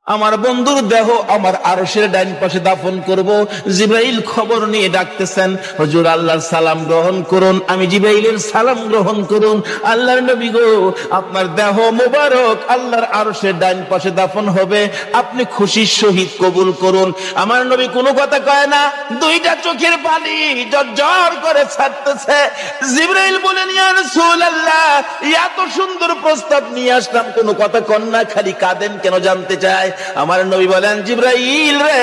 আমার বন্ধুর দেহ আমার আরশের ডাইন পাশে দাফন করব। জিবরাইল খবর নিয়ে ডাকতেছেন, হুজুর আল্লাহর সালাম গ্রহণ করুন। আমি জিবরাইলের সালাম গ্রহণ করুন। আল্লাহর নবী গো, আপনার দেহ মোবারক আল্লাহর আরশের ডাইন পাশে দাফন হবে, আপনি খুশির সহিত কবুল করুন। আমার নবী কোনো কথা কয় না, দুইটা চোখের পানি ঝরঝর করে ছাড়তেছে। জিবরাইল বলেন, ইয়া রাসূলুল্লাহ, এত সুন্দর প্রস্তাব নিয়ে আসলাম, কোনো কথা কন না, খালি কাঁদেন কেন জানতে চায়। আমার নবী বলেন, জিবরাইল রে,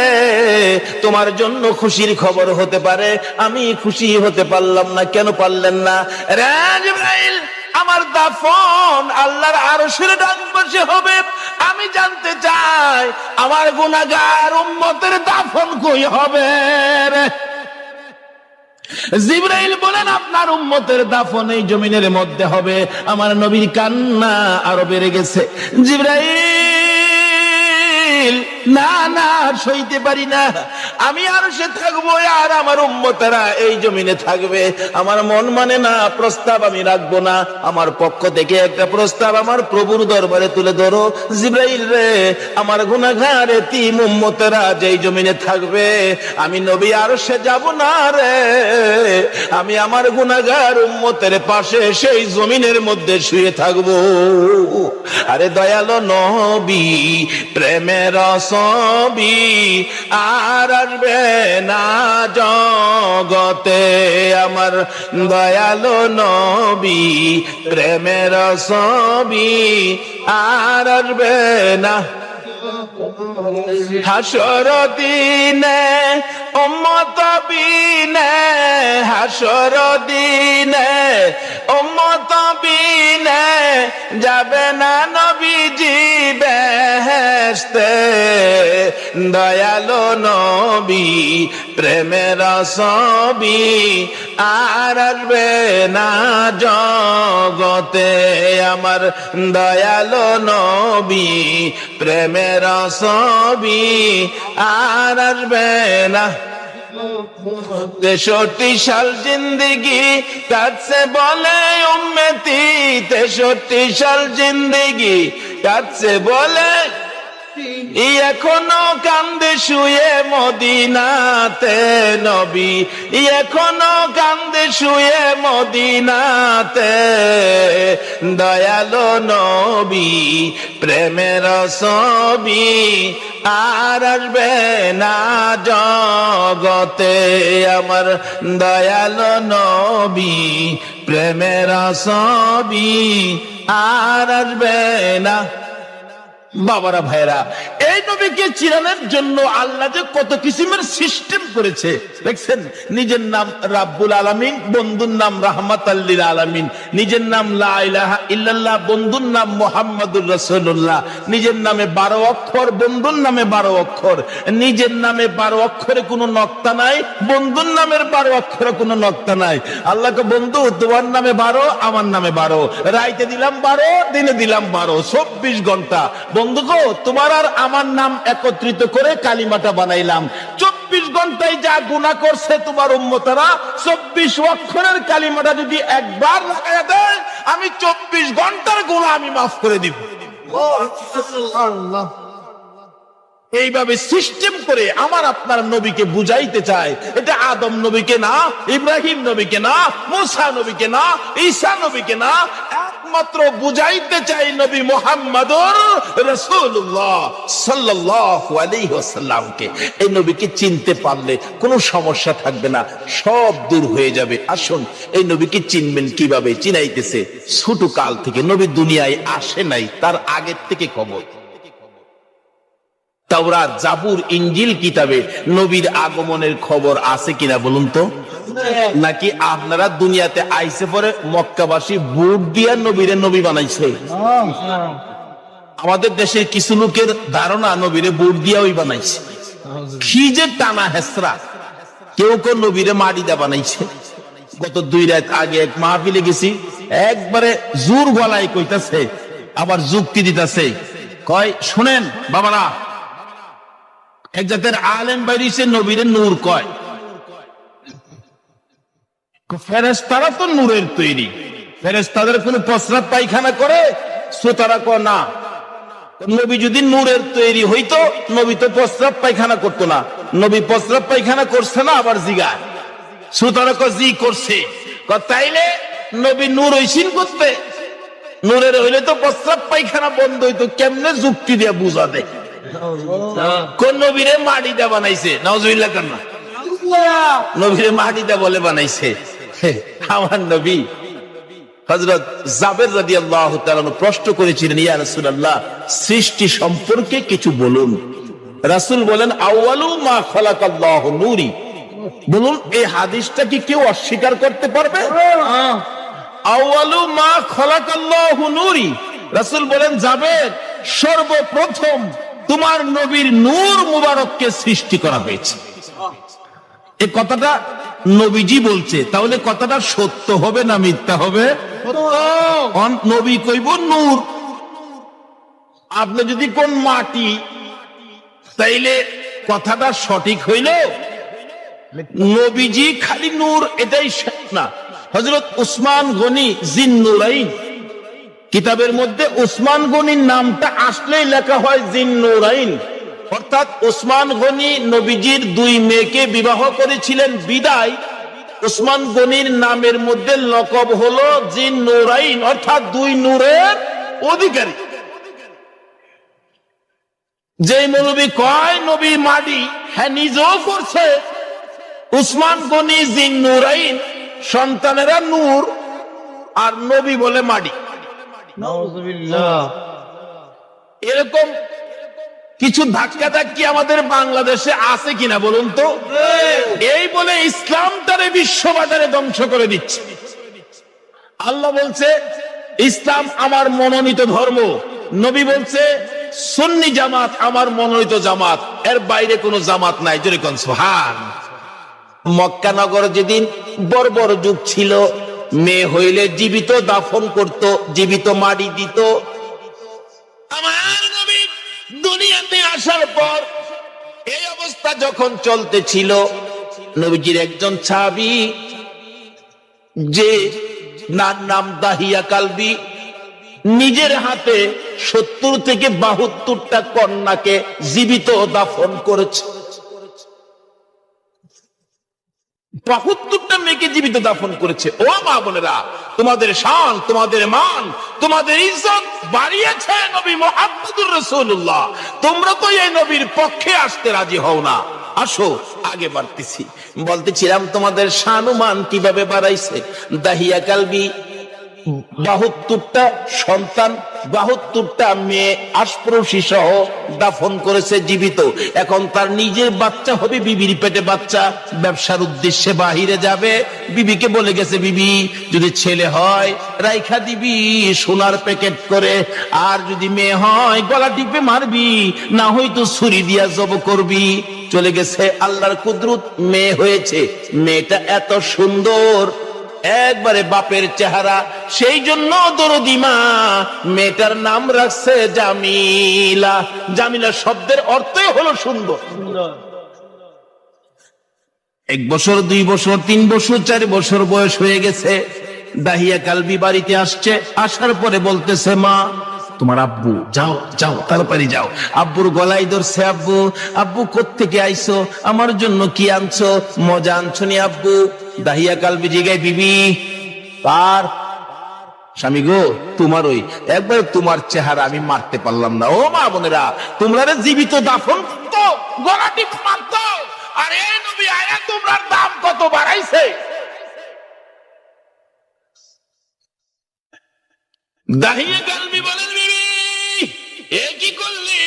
তোমার জন্য খুশির খবর হতে পারে, আমি খুশি হতে পারলাম না। কেন পারলেন না? রে জিবরাইল, আমার দাফন আল্লাহর আরশের ডান পাশে হবে, আমি জানতে চাই আমার গুনাহগার উম্মতের দাফন কই হবে রে? জিবরাইল বলেন, আপনার উম্মতের দাফন এই জমিনের মধ্যে হবে। আমার নবীর কান্না আরো বেড়ে গেছে। জিবরাইল, না না, সইতে পারি না, আমি আরশে থাকবো আর আমার উম্মতেরা এই জমিনে থাকবে। আমার মন মানে না, প্রস্তাব আমি রাখবো না। আমার পক্ষ থেকে একটা প্রস্তাব আমার প্রভুর দরবারে তুলে ধরো। জিবরাইল রে, আমার গুনাহগার এতিম উম্মতেরা যেই জমিনে থাকবে, আমি নবী আরশে যাব না রে, আমি আমার গুনাহগার উম্মতের পাশে সেই জমিনের মধ্যে শুয়ে থাকবো। আরে দয়ালো নবী, প্রেমের ছবি আর আসবে না জগতে, আমার দয়ালো নবী, প্রেমের ছবি আর আসবে না। হাসর দিনে উম্মত বিনে, হাসর দিনে উম্মত বিনে যাবে না নবীজি বেহেশতে। দয়ালো নবী, প্রেমের ছবি আর আসবে না জগতে, আমার দয়ালো নবী, প্রেমের ছবি আর আসবে না। 63 সাল জিন্দগি কাটছে বলে উম্মতি, 63 সাল জিন্দগি কাটছে বলে, এখনো কান্দে শুয়ে মদিনাতে নবী, এখনো কান্দে শুয়ে মদিনাতে। দয়ালো নবী, প্রেমের ছবি আর আসবে না জগতে, আমার দয়ালো নবী, প্রেমের ছবি আর আসবে না। বাবারা ভাইরা, এই নবীকে চিনানোর জন্য আল্লাহ যে কত কিসিমের সিস্টেম করেছে দেখছেন। নিজের নাম রাব্বুল আলামিন, বন্ধুর নাম রাহমাতাল লিল আলামিন। নিজের নাম লা ইলাহা ইল্লাল্লাহ, বন্ধুর নাম মুহাম্মাদুর রাসূলুল্লাহ। নিজের নামে 12 অক্ষর, বন্ধুর নামে 12 অক্ষর। নিজের নামে 12 অক্ষরে কোনো নক্তা নাই, বন্ধুর নামের 12 অক্ষরে কোনো নক্তা নাই। আল্লাহকে, বন্ধু তোমার নামে 12, আমার নামে 12, রাইতে দিলাম 12, দিনে দিলাম 12, 24 ঘন্টা। বন্ধু গো, তোমার আর আমার নাম একত্রিত করে কালিমাটা বানাইলাম। 24 ঘন্টায় যা গুনাহ করছে তোমার উম্মতেরা, 24 অক্ষরের কালিমাটা যদি একবার লাগায়া দেয়, আমি 24 ঘন্টার গুনাহ আমি মাফ করে দিব। এইভাবে সিস্টেম করে আমার আপনার নবীকে বুঝাইতে চায়। এটা আদম নবীকে না, ইব্রাহিম নবীকে না, মুসা নবীকে না, ঈসা নবীকে না, একমাত্র বুঝাইতে চাই নবী মুহাম্মদুর রাসূলুল্লাহ সাল্লাল্লাহু আলাইহি ওয়াসাল্লামকে। এই নবীকে চিনতে পারলে কোনো সমস্যা থাকবে না, সব দূর হয়ে যাবে। আসুন, এই নবীকে চিনবেন কিভাবে? চিনাইতেছে ছোট কাল থেকে, নবী দুনিয়ায় আসে নাই, তার আগের থেকে খবর। তাওরাত, জাবুর, ইনজিল কিতাবে নবীর আগমনের খবর আছে কিনা বলুন তো? নাকি আপনারা দুনিয়াতে আইসে পরে মক্কাবাসী ভোট দিয়া নবীরে নবী বানাইছে? আমাদের দেশের কিছু লোকের ধারণা নবীরে ভোট দিয়া ওই বানাইছে। কি যে টানা হেসরা! কেউ কেউ নবীরে মাটি দিয়া বানাইছে। গত 2 রাত আগে এক মাহফিলে গেছি, একবারে জোর গলায় কইতাছে, আবার যুক্তি দিতেছে। কয়, শুনেন বাবারা, এক জাতের আলেম বাইরিছে নবীরে নূর কয়। ফেরেশতারা তো নূরের তৈরি, ফেরেশতাদের কোন প্রস্রাব পায়খানা করে? শ্রোতারা কয় না। নবী যদি নূরের তৈরি হইতো, নবী তো প্রস্রাব পায়খানা করতো না। নবী প্রস্রাব পায়খানা করছে না, আবার জিগায় শ্রোতারা জি করছে। তাইলে নবী নূর হইছেন করতে, নূরের হইলে তো প্রস্রাব পায়খানা বন্ধ হইতো। কেমনে যুক্তি দিয়ে বুঝা দেয়? কোন নবীরে মাটি দিয়ে বানাইছে? নাউজুবিল্লাহ কান্না। নবীরে মাটি দিয়ে বলে বানাইছে? আমার নবী হযরত জাবের রাদিয়াল্লাহু তাআলা প্রশ্ন করেছিলেন, ইয়া রাসূলুল্লাহ, সৃষ্টি সম্পর্কে কিছু বলুন। রাসূল বলেন, আউয়ালু মা খালাকাল্লাহু নূরি। বলুন, এই হাদিসটা কি কেউ অস্বীকার করতে পারবে? আউয়ালু মা খালাকাল্লাহু নূরি। রাসূল বলেন, জাবের, সর্বপ্রথম তোমার নবীর নূর মুবারককে সৃষ্টি করা হয়েছে। এই কথাটা নবীজি বলছে, তাহলে কথাটা সত্য হবে না মিথ্যা হবে? নবী কইব নূর, আপনি যদি কোন মাটি, তাইলে কথাটা সঠিক হইল। নবীজি খালি নূর এটাই না। হযরত উসমান গনি জিন্নুরাইন কিতাবের মধ্যে উসমান গনির নামটা আসলেই লেখা হয় জিন্নুরাইন, অর্থাৎ উসমান গনি নবীজির দুই মেয়েকে বিবাহ করেছিলেন বিদায় উসমান গনির নামের মধ্যে লকব হলো জিন্নুরাইন, অর্থাৎ দুই নূরের অধিকারী। যে মৌলবী কয় নবী মাটি, হ্যাঁ নিজেও করছে। উসমান গনি জিন্নুরাইন, সন্তানেরা নূর, আর নবী বলে মাটি। এরকম কিছু ধাক্কা ধাক্কি আমাদের বাংলাদেশে আছে কিনা বলুন তো? এই বলে ইসলামটারে বিশ্ববাজারে ধ্বংস করে দিচ্ছে। আল্লাহ বলছে ইসলাম আমার মনোনীত ধর্ম, নবী বলছে সুন্নি জামাত আমার মনোনীত জামাত, এর বাইরে কোনো জামাত নাই। জোরে কোন সুবহান। মক্কা নগর যেদিন বর্বর যুগ ছিল, মেয়ে হইলে জীবিত দাফন করত, জীবিত মাটি দিত। আমার নবী দুনিয়াতে আসার পর এই অবস্থা যখন চলতেছিল, নবীজির একজন সাহাবী, যে নাম দাহিয়া কালবি, নিজের হাতে 70 থেকে 72টা কন্যাকে জীবিত দাফন করেছে। 72টা মেয়েকে জীবিত দাফন করেছে। ও মা বোনেরা, তোমাদের শান, তোমাদের মান, তোমাদের ইজ্জত বাড়িয়েছে নবী মুহাম্মদুর রাসূলুল্লাহ। তোমরা তো এই নবীর পক্ষে আসতে রাজি হও না। আসো আগে বাড়তেছি। বলতেছিলাম তোমাদের শান ও মান কিভাবে বাড়াইছে। দাহিয়া কালবি 72টা সন্তান, 72টা মেয়ে আশপ্রসী সহ দাফন করেছে জীবিত। এখন তার নিজের বাচ্চা হবে, বিবির পেটে বাচ্চা, ব্যবসার উদ্দেশ্যে বাহিরে যাবে। বিবিকে বলে গেছে, বিবি যদি ছেলে হয় রাইখা দিবি সোনার প্যাকেট করে, আর যদি মেয়ে হয় গলা টিপে মারবি, না হয়তো ছুরি দিয়া জব করবি। চলে গেছে। আল্লাহর কুদরত, মেয়ে হয়েছে। মেয়েটা এত সুন্দর, একবারে বাপের চেহারা। সেই জন্য দরদি মা মেয়েটার নাম রাখছে জামিলা। জামিলা শব্দের অর্থই হলো সুন্দর। 1 বছর, 2 বছর, 3 বছর, 4 বছর বয়স হয়ে গেছে। দাহিয়া কালবি বাড়িতে আসছে। আসার পরে বলতেছে, মা তোমার আব্বু, যাও যাও তাড়াতাড়ি যাও। আব্বুর গলায় ধরছে, আব্বু আব্বু কোত্থেকে আইছো, আমার জন্য কি আনছো, মজা আনছো নি আব্বু? দাহিয়া কালবি জিগায়, বিবি কার? স্বামী গো, তোমার। ওই একবার তোমার চেহারা আমি মারতে পারলাম না। ও মা বোনেরা, তোমরা জীবিত দাফন করতো, গলা টিপ মারতো, আর এই নবী আয়া তোমরার দাম কত বাড়াইছে। দাহিয়া কালবি বলেন, বিবি এ কি করলি,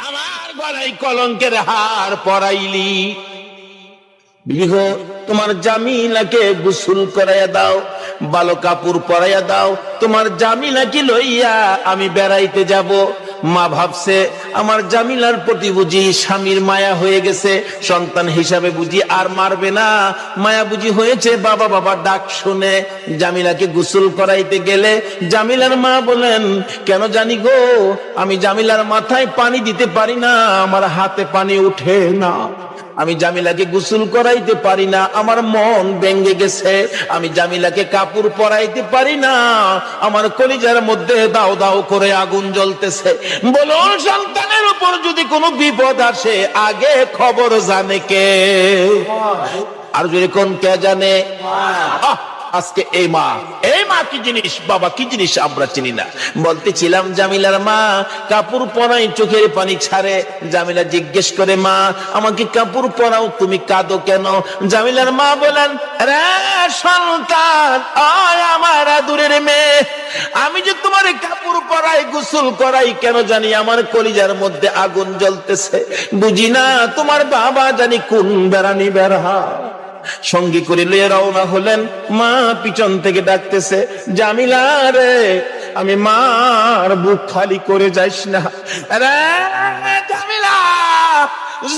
আমার গলায় কলঙ্কের হার পরাইলি। বিবি গো, তোমার জামিলাকে গোসল করাইয়া দাও, ভালো কাপড় পরাইয়া দাও, তোমার জামিলাকে লইয়া আমি বেড়াইতে যাব। মা ভাবছে আমার জামিলার প্রতি বুঝি স্বামীর মায়া হয়ে গেছে, সন্তান হিসাবে বুঝি আর মারবে না, মায়া বুঝি হয়েছে। বাবা বাবা ডাক শুনে জামিলাকে গোসল করাইতে গেলে জামিলার মা বলেন, কেন জানি গো, আমি জামিলার মাথায় পানি দিতে পারি না, আমার হাতে পানি উঠে না, আমি জামিলাকে গোসল করাইতে পারি না, আমার মন ভেঙে গেছে, আমি জামিলাকে কাপড় পরাইতে পারি না, আমার কলিজার মধ্যে দাও দাও করে আগুন জ্বলতেছে। বলুন, সন্তানের উপর যদি কোনো বিপদ আসে আগে খবর জানে কে? আর যদি কোন কে জানে? আজকে এই মা কি জিনিস, বাবা কি জিনিস আমরা চিনি না। বলতেছিলাম জামিলার মা কাপড় পরাই চোখের পানি ছাড়ে। জামিলা জিজ্ঞেস করে, মা আমাকে কাপড় পরাও, তুমি কাঁদো কেন? জামিলার মা বলেন, রে সন্তান, আয় আমার আদুরের মেয়ে, আমি যে তোমার কাপড় পরাই গোসল করাই কেন জানি আমার কলিজার মধ্যে আগুন জ্বলতেছে। বুঝি না তোমার বাবা জানি কোন বেড়ানি বেড়া। সঙ্গী করে লিয়ে রওনা হলেন। মা পিছন থেকে ডাকতেছে, জামিলা রে, আমি মার বুক খালি করে যাইস না রে জামিলা,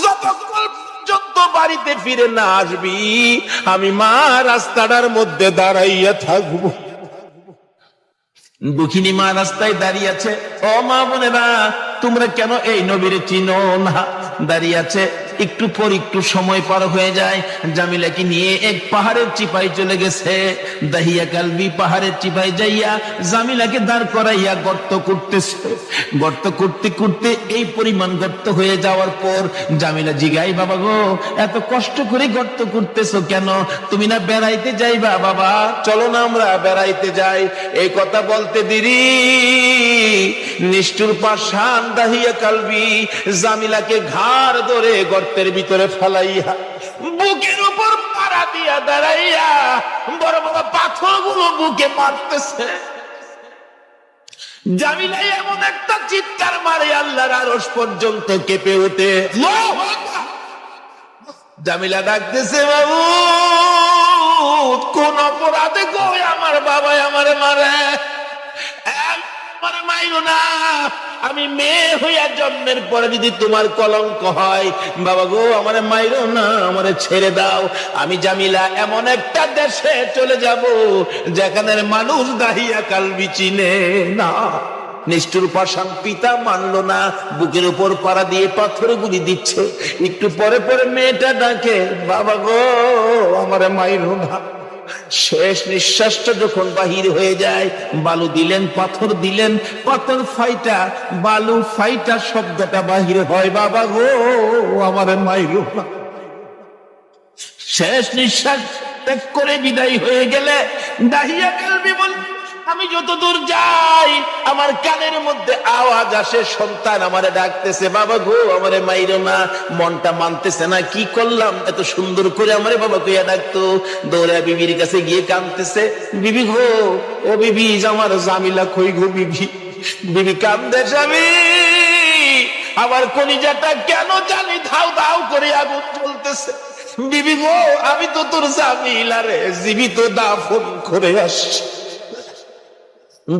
যতক্ষণ পর্যন্ত বাড়িতে ফিরে না আসবি আমি মা রাস্তাটার মধ্যে দাঁড়াইয়া থাকবো। দুঃখিনী মা রাস্তায় দাঁড়িয়ে আছে। ও মা বোনেরা, তোমরা কেন এই নবীর চিনো না? দাঁড়িয়ে আছে। একটু পর একটু সময় পার হয়ে যায়। জামিলাকে নিয়ে এক পাহাড়ের চিপায় চলে গেছে। দাহিয়া কালবি পাহাড়ের চিপায় যাইয়া জামিলাকে দাঁড় করাইয়া গর্ত করতেছে। গর্ত করতে করতে এই পরিমাণ গর্ত হয়ে যাওয়ার পর জামিলা জিগাই, বাবা গো, এত কষ্ট করে গর্ত করতেছো কেন? তুমি না বেড়াইতে যাইবা? বাবা চলো না আমরা বেড়াইতে যাই। এই কথা বলতে দেরি নিষ্ঠুর পাষাণ দাহিয়া কালবি জামিলাকে ঘাড় ধরে গর্তের ভিতরে ফালাইয়া বুকের উপর পাড়া দিয়া দাঁড়াইয়া বড় বড় পাথরগুলো বুকে মারতেছে। জামিলা এমন একটা চিৎকার মারে আল্লাহর আরশ পর্যন্ত কেঁপে ওঠে। জামিলা ডাকতেছে, বাবু কোন অপরাধে গো আমার বাবা আমারে মারে? মাইরো না, আমি মেয়ে হইয়া জন্মের পরে যদি তোমার কলঙ্ক হয়, বাবা গো আমারে মাইরো না, আমারে ছেড়ে দাও। আমি জামিলা এমন একটা দেশে চলে যাব যেখানের মানুষ দাহিয়া কালবি চিনে না। নিষ্ঠুর পাষাণ পিতা মানলো না, বুকের উপর পাড়া দিয়ে পাথর গুলি দিচ্ছে। একটু পরে পরে মেয়েটা ডাকে, বাবা গো আমারে মাইরো না। শেষ নিঃশ্বাসটা যখন বাহির হয়ে যায়, বালু দিলেন, পাথর দিলেন, পাথর ফাইটা বালু ফাইটা শব্দটা বাহির হয়, বাবা গো আমার মাইরো না। শেষ নিঃশ্বাস ত্যাগ করে বিদায় হয়ে গেলে দাহিয়া কালবি বল, আমি যত দূর যাই আমার কানের মধ্যে আওয়াজ আসে, সন্তান আমারে ডাকতেছে, বাবা গো আমারে মাইরো না। মনটা মানতেছে না, কি করলাম, এত সুন্দর করে আমারে বাবা কইয়া ডাকতো। দৌড়া বিবির কাছে গিয়ে কাঁদতেছে, বিবি গো, ও বিবি আমার জামিলা কই গো বিবি? বিবি কান্দে, স্বামী আমার কলিজাটা কেন জানি ধাও ধাও করে আগুন জ্বলতেছে। বিবি গো, আমি তো তোর জামিলা রে জীবিত দাফন করে আসছি।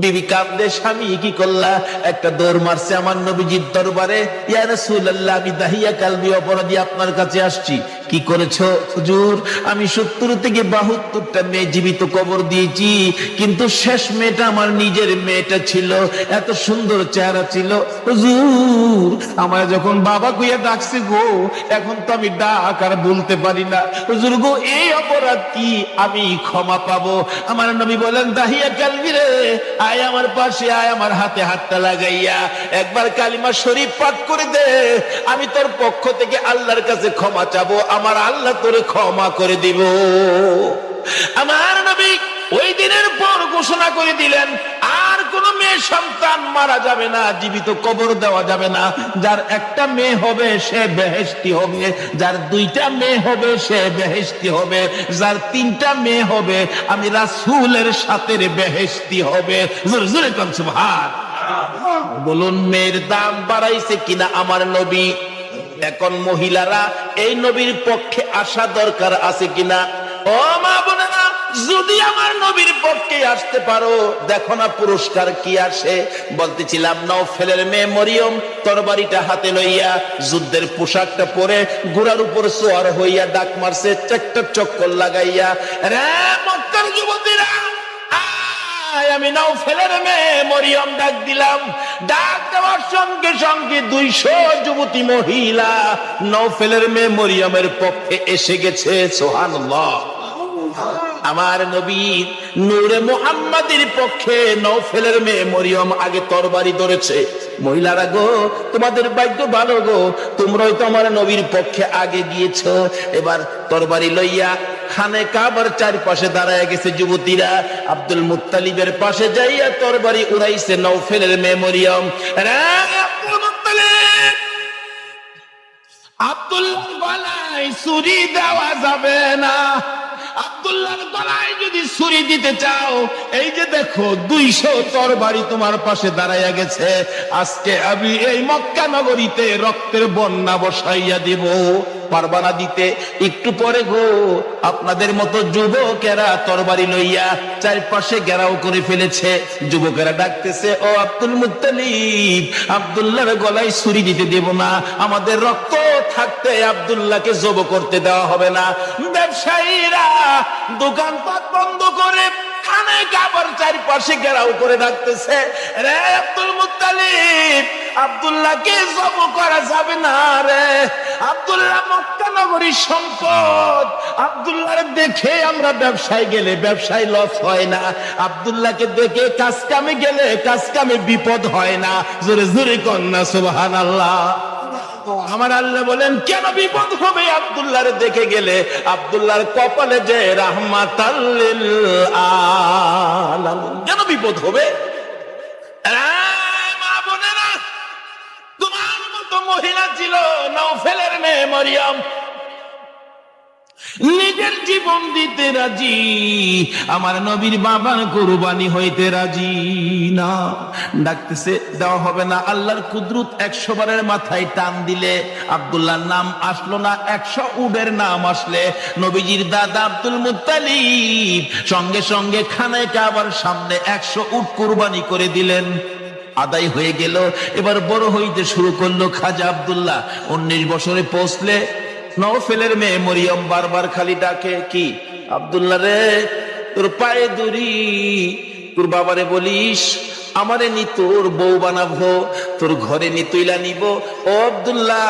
বিবি কাঁদে, স্বামী কি করলা? একটা দৌড় মারছে আমার নবীজির দরবারে, ইয়া রাসূলুল্লাহ আমি দাহিয়া কালবি অপরাধী আপনার কাছে আসছি। কি করেছো হুজুর? আমি 70 থেকে 72টা মেয়ে জীবিত কবর দিয়েছি, কিন্তু শেষ মেয়েটা আমার নিজের মেয়েটা ছিল, এত সুন্দর চেহারা ছিল হুজুর। আমার যখন বাবা কইয়া ডাকছে গো, এখন তো আমি ডাক আর বলতে পারি না হুজুর গো, এই অপরাধ কি আমি ক্ষমা পাবো? আমার নবী বলেন, দাহিয়া কালবি রে আয় আমার পাশে আয়, আমার হাতে হাতটা লাগাইয়া একবার কালিমা শরীফ পাঠ করে দে, আমি তোর পক্ষ থেকে আল্লাহর কাছে ক্ষমা চাবো, আমার আল্লাহ তোরে ক্ষমা করে দিব। আমার নবী ওই দিনের পর ঘোষণা করে দিলেন, আর কোন মেয়ে সন্তান মারা যাবে না, জীবিত কবর দেওয়া যাবে না। যার একটা মেয়ে হবে সে বেহেশতি হবে, যার 2টা মেয়ে হবে সে বেহেশতি হবে, যার 3টা মেয়ে হবে আমি রাসূলের সাথে বেহেশতি হবে। জোরে জোরে কোন সুবহান। বলুন মেয়ের দাম বাড়াইছে কিনা আমার নবী? এখন মহিলারা এই নবীর পক্ষে আসা দরকার আছে কিনা? ও মা বোনেরা, যদি আমার নবীর পক্ষে আসতে পারো, দেখো না পুরস্কার কি আসে। বলতেছিলাম নওফেলের মেয়ে মরিয়ম তরবারিটা হাতে লইয়া যুদ্ধের পোশাকটা পরে ঘোড়ার উপর সোয়ার হইয়া ডাক মারছে, একটা চক্কর লাগাইয়া, রে মক্কার যুবতীরা আমি নওফেলের মেয়ে মরিয়ম ডাক দিলাম। ডাক দেওয়ার সঙ্গে সঙ্গে 200 যুবতী মহিলা নওফেলের মেয়ে মরিয়মের পক্ষে এসে গেছে। সুবহানাল্লাহ। আমার নবীর নূরে মুহাম্মাদের পক্ষে নওফেলের মেয়ে মরিয়ম আগে তরবারি ধরেছে। মহিলারা গো, তোমাদের ভাগ্য ভালো গো, তোমরাই তো আমার নবীর পক্ষে আগে গিয়েছো। এবার তরবারি লইয়া খানে কাবার চারপাশে দাঁড়ায় গেছে যুবতীরা। আব্দুল মুত্তালিবের পাশে যাইয়া তরবারি উড়াইছে নওফেলের মেয়ে মরিয়ম। আব্দুল মুত্তালিব, আব্দুল্লাহর গলায় ছুরি দেওয়া যাবে না। আব্দুল্লাহর গলায় যদি ছুরি দিতে চাও, এই যে দেখো 200 তরবারি তোমার পাশে দাঁড়াইয়া গেছে। আজকে আমি এই মক্কা নগরীতে রক্তের বন্যা বসাইয়া দিব। পারবা না দিতে? একটু পরে গো, আপনাদের মতো যুবকেরা তরবারি লইয়া চারপাশে ঘেরাও করে ফেলেছে। যুবকেরা ডাকতেছে, ও আব্দুল মুত্তালিব, আব্দুল্লাহর গলায় ছুরি দিতে দেব না। আমাদের রক্ত থাকতে আব্দুল্লাহকে জব করতে দেওয়া হবে না। ব্যবসায়ীরা দোকানপাট বন্ধ করে খানে কাবার চারপাশে ঘেরাও করে রাখতেছে। রে আব্দুল মুত্তালিব, আব্দুল্লাহকে জব করা যাবে না রে। আব্দুল্লাহ মক্কা নগরীর সম্পদ। আব্দুল্লাহর দেখে আমরা ব্যবসায় গেলে ব্যবসায় লস হয় না। আব্দুল্লাহকে দেখে কাজ কামে গেলে কাজ কামে বিপদ হয় না। জোরে জোরে কন্যা সুবহানাল্লাহ। আমার আল্লাহ বলেন, কেন বিপদ হবে আব্দুল্লাহর দেখে গেলে? আব্দুল্লাহর কপালে যে রাহমাতাল লিল আলামিন, কেন বিপদ হবে? মা বোনেরা, তোমার মতো মহিলা ছিল নওফেলের মেয়ে মরিয়ম, নিজের জীবন দিতে রাজি, আমার নবীর বাবার কুরবানি হইতে রাজি না। ডাকতেছে, দেওয়া হবে না। আল্লাহর কুদরত 100 বারের মাথায় টান দিলে আব্দুল্লাহর নাম আসলো না। 100 উটের নাম আসলে নবীজির দাদা আব্দুল মুত্তালিব সঙ্গে সঙ্গে খানে কাবার সামনে 100 উট কুরবানি করে দিলেন। আদায় হয়ে গেল। এবার বড় হইতে শুরু করলো খাজা আব্দুল্লাহ। 19 বছরে পৌঁছলে নওফেলের মেয়ে মরিয়ম বারবার খালি ডাকে, কি আব্দুল্লাহ রে, তোর পায়ে ধরি, তোর বাবারে বলিস আমারে নি তোর বউ বানাবো, তোর ঘরে নি তুইলা নিব। ও আব্দুল্লাহ,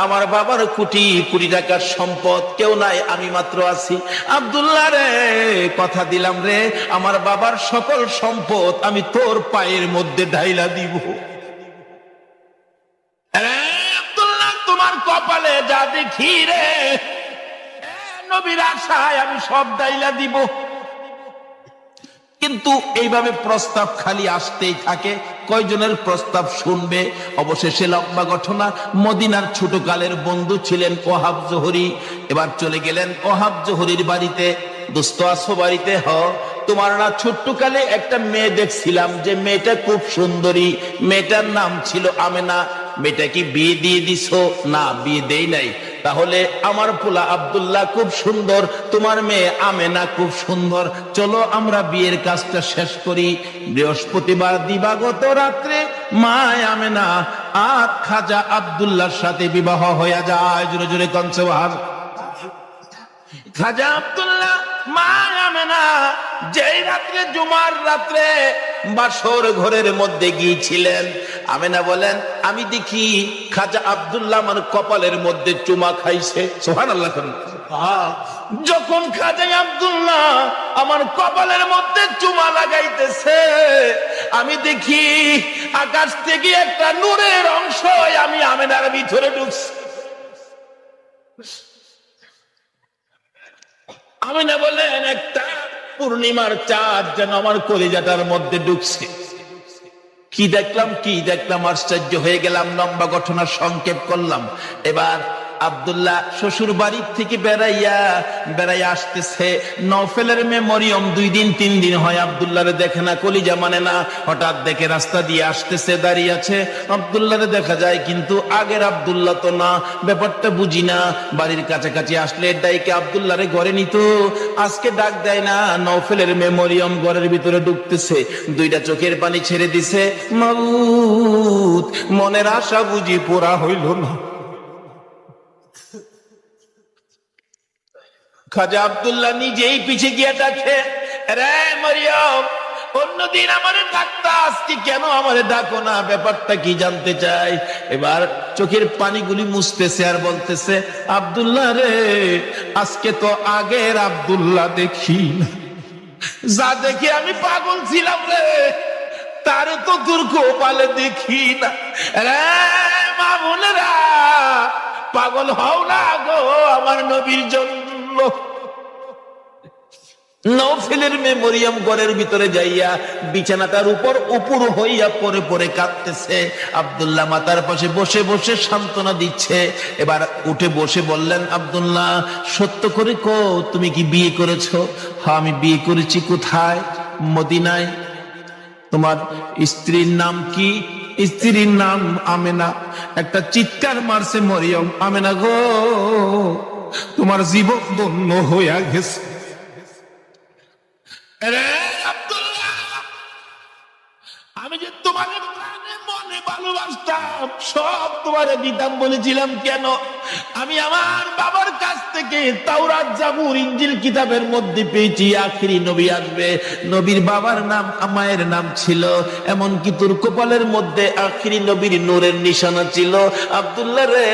আমার বাবার কোটি কোটি টাকার সম্পদ, কেউ নাই, আমি মাত্র আছি। আব্দুল্লাহ রে, কথা দিলাম রে, আমার বাবার সকল সম্পদ আমি তোর পায়ের মধ্যে ঢাইলা দিব। তোমার কপালে যা দেখি রে, নবীর আশায় আমি সব দাইলা দিব। কিন্তু এইভাবে প্রস্তাব খালি আসতেই থাকে। কয়জনের প্রস্তাব শুনবে? অবশেষে লম্বা ঘটনা। মদিনার ছোটকালের বন্ধু ছিলেন ওহাব জোহরি। এবার চলে গেলেন ওহাব জোহরির বাড়িতে। দোস্ত আছো বাড়িতে? হ, তোমার না ছোট্টকালে একটা মেয়ে দেখছিলাম, যে মেয়েটা খুব সুন্দরী, মেয়েটার নাম ছিল আমেনা। মেয়েটা কি বিয়ে দিয়ে দিছো? না, বিয়ে দেই নাই। তাহলে আমার পোলা আব্দুল্লাহ খুব সুন্দর, তোমার মেয়ে আমেনা খুব সুন্দর, চলো আমরা বিয়ের কাজটা শেষ করি। বৃহস্পতিবার দিবাগত রাত্রে মা আমেনা আর খাজা আব্দুল্লাহর সাথে বিবাহ হয়ে যায়। জোরে জোরে কনসেবাহার। খাজা আব্দুল্লাহ মা আমেনা যেই রাত্রে, জুমার রাত্রে বাসর ঘরের মধ্যে গিয়েছিলেন, আমেনা বলেন, আমি দেখি খাজা আব্দুল্লাহ আমার কপালের মধ্যে চুমা খাইছে। সুবহানাল্লাহ। যখন খাজা আব্দুল্লাহ আমার কপালের মধ্যে চুমা লাগাইতেছে, আমি দেখি আকাশ থেকে একটা নূরের অংশ আমি আমেনার ভিতরে ঢুকছে। আমেনা বলেন, একটা পূর্ণিমার চাঁদ যেন আমার কলিজাটার মধ্যে ঢুকছে। কি দেখলাম, আশ্চর্য হয়ে গেলাম। লম্বা ঘটনা সংক্ষেপ করলাম। এবার আব্দুল্লাহ শ্বশুর বাড়ির থেকে বেড়াইয়া আসতেছে। নওফেলের মেয়ে মরিয়ম 2 দিন 3 দিন হয় আব্দুল্লাহরে দেখে না, কলিজা মানে না। হঠাৎ দেখে রাস্তা দিয়ে আসতেছে, দাঁড়িয়ে আছে। আব্দুল্লাহরে দেখা যায়, কিন্তু আগের আব্দুল্লাহ তো না, ব্যাপারটা বুঝি না। বাড়ির কাছাকাছি আসলে ডাইকে আব্দুল্লাহরে ঘরে নিত, আজকে ডাক দেয় না। নওফেলের মেয়ে মরিয়ম ঘরের ভিতরে ঢুকতেছে, 2টা চোখের পানি ছেড়ে দিছে। মাবুদ, মনের আশা বুঝি পুরা হইল না। খাজা আব্দুল্লাহ নিজেই পিছে গিয়ে ডাকে, রে মরিয়ম, অন্যদিন আমারে ডাকতা, আজকে কেন আমারে ডাকো না? ব্যাপারটা কি জানতে চাই। এবার চোখের পানিগুলি মুছতেছে আর বলতেছে, আব্দুল্লাহ রে, আজকে তো আগের আব্দুল্লাহ দেখি না। যা দেখে আমি পাগল ছিলাম রে, তারে তো তোর কপালে দেখি না রে। মা বোনেরা, পাগল হও না গো আমার নবীর জন্য। নওফেলের মেয়ে মরিয়ম ঘরের ভিতরে যাইয়া বিছানাটার উপর উপর হইয়া পরে পরে কাঁদতেছে। আব্দুল্লাহ মাতার পাশে বসে বসে সান্ত্বনা দিচ্ছে। এবার উঠে বসে বললেন, আব্দুল্লাহ সত্য করে কো, তুমি কি বিয়ে করেছো? হ্যাঁ আমি বিয়ে করেছি। কোথায়? মদিনায়। তোমার স্ত্রীর নাম কি? স্ত্রীর নাম আমেনা। একটা চিৎকার মারছে মরিয়ম, আমেনা গো তোমার জীবন ধন্য হইয়া গেছে। আমি যে তোমাকে প্রাণে মনে ভালোবাসতাম, সব তোমারে দিতাম বলেছিলাম কেন? আমি আমার বাবার কাছ থেকে তাওরাত, জাবুর, ইনজিল কিতাবের মধ্যে পেয়েছি আখিরি নবী আসবে। নবীর বাবার নাম, মায়ের নাম ছিল, এমনকি তোর কপালের মধ্যে আখিরি নবীর নূরের নিশানা ছিল। আব্দুল্লাহ রে,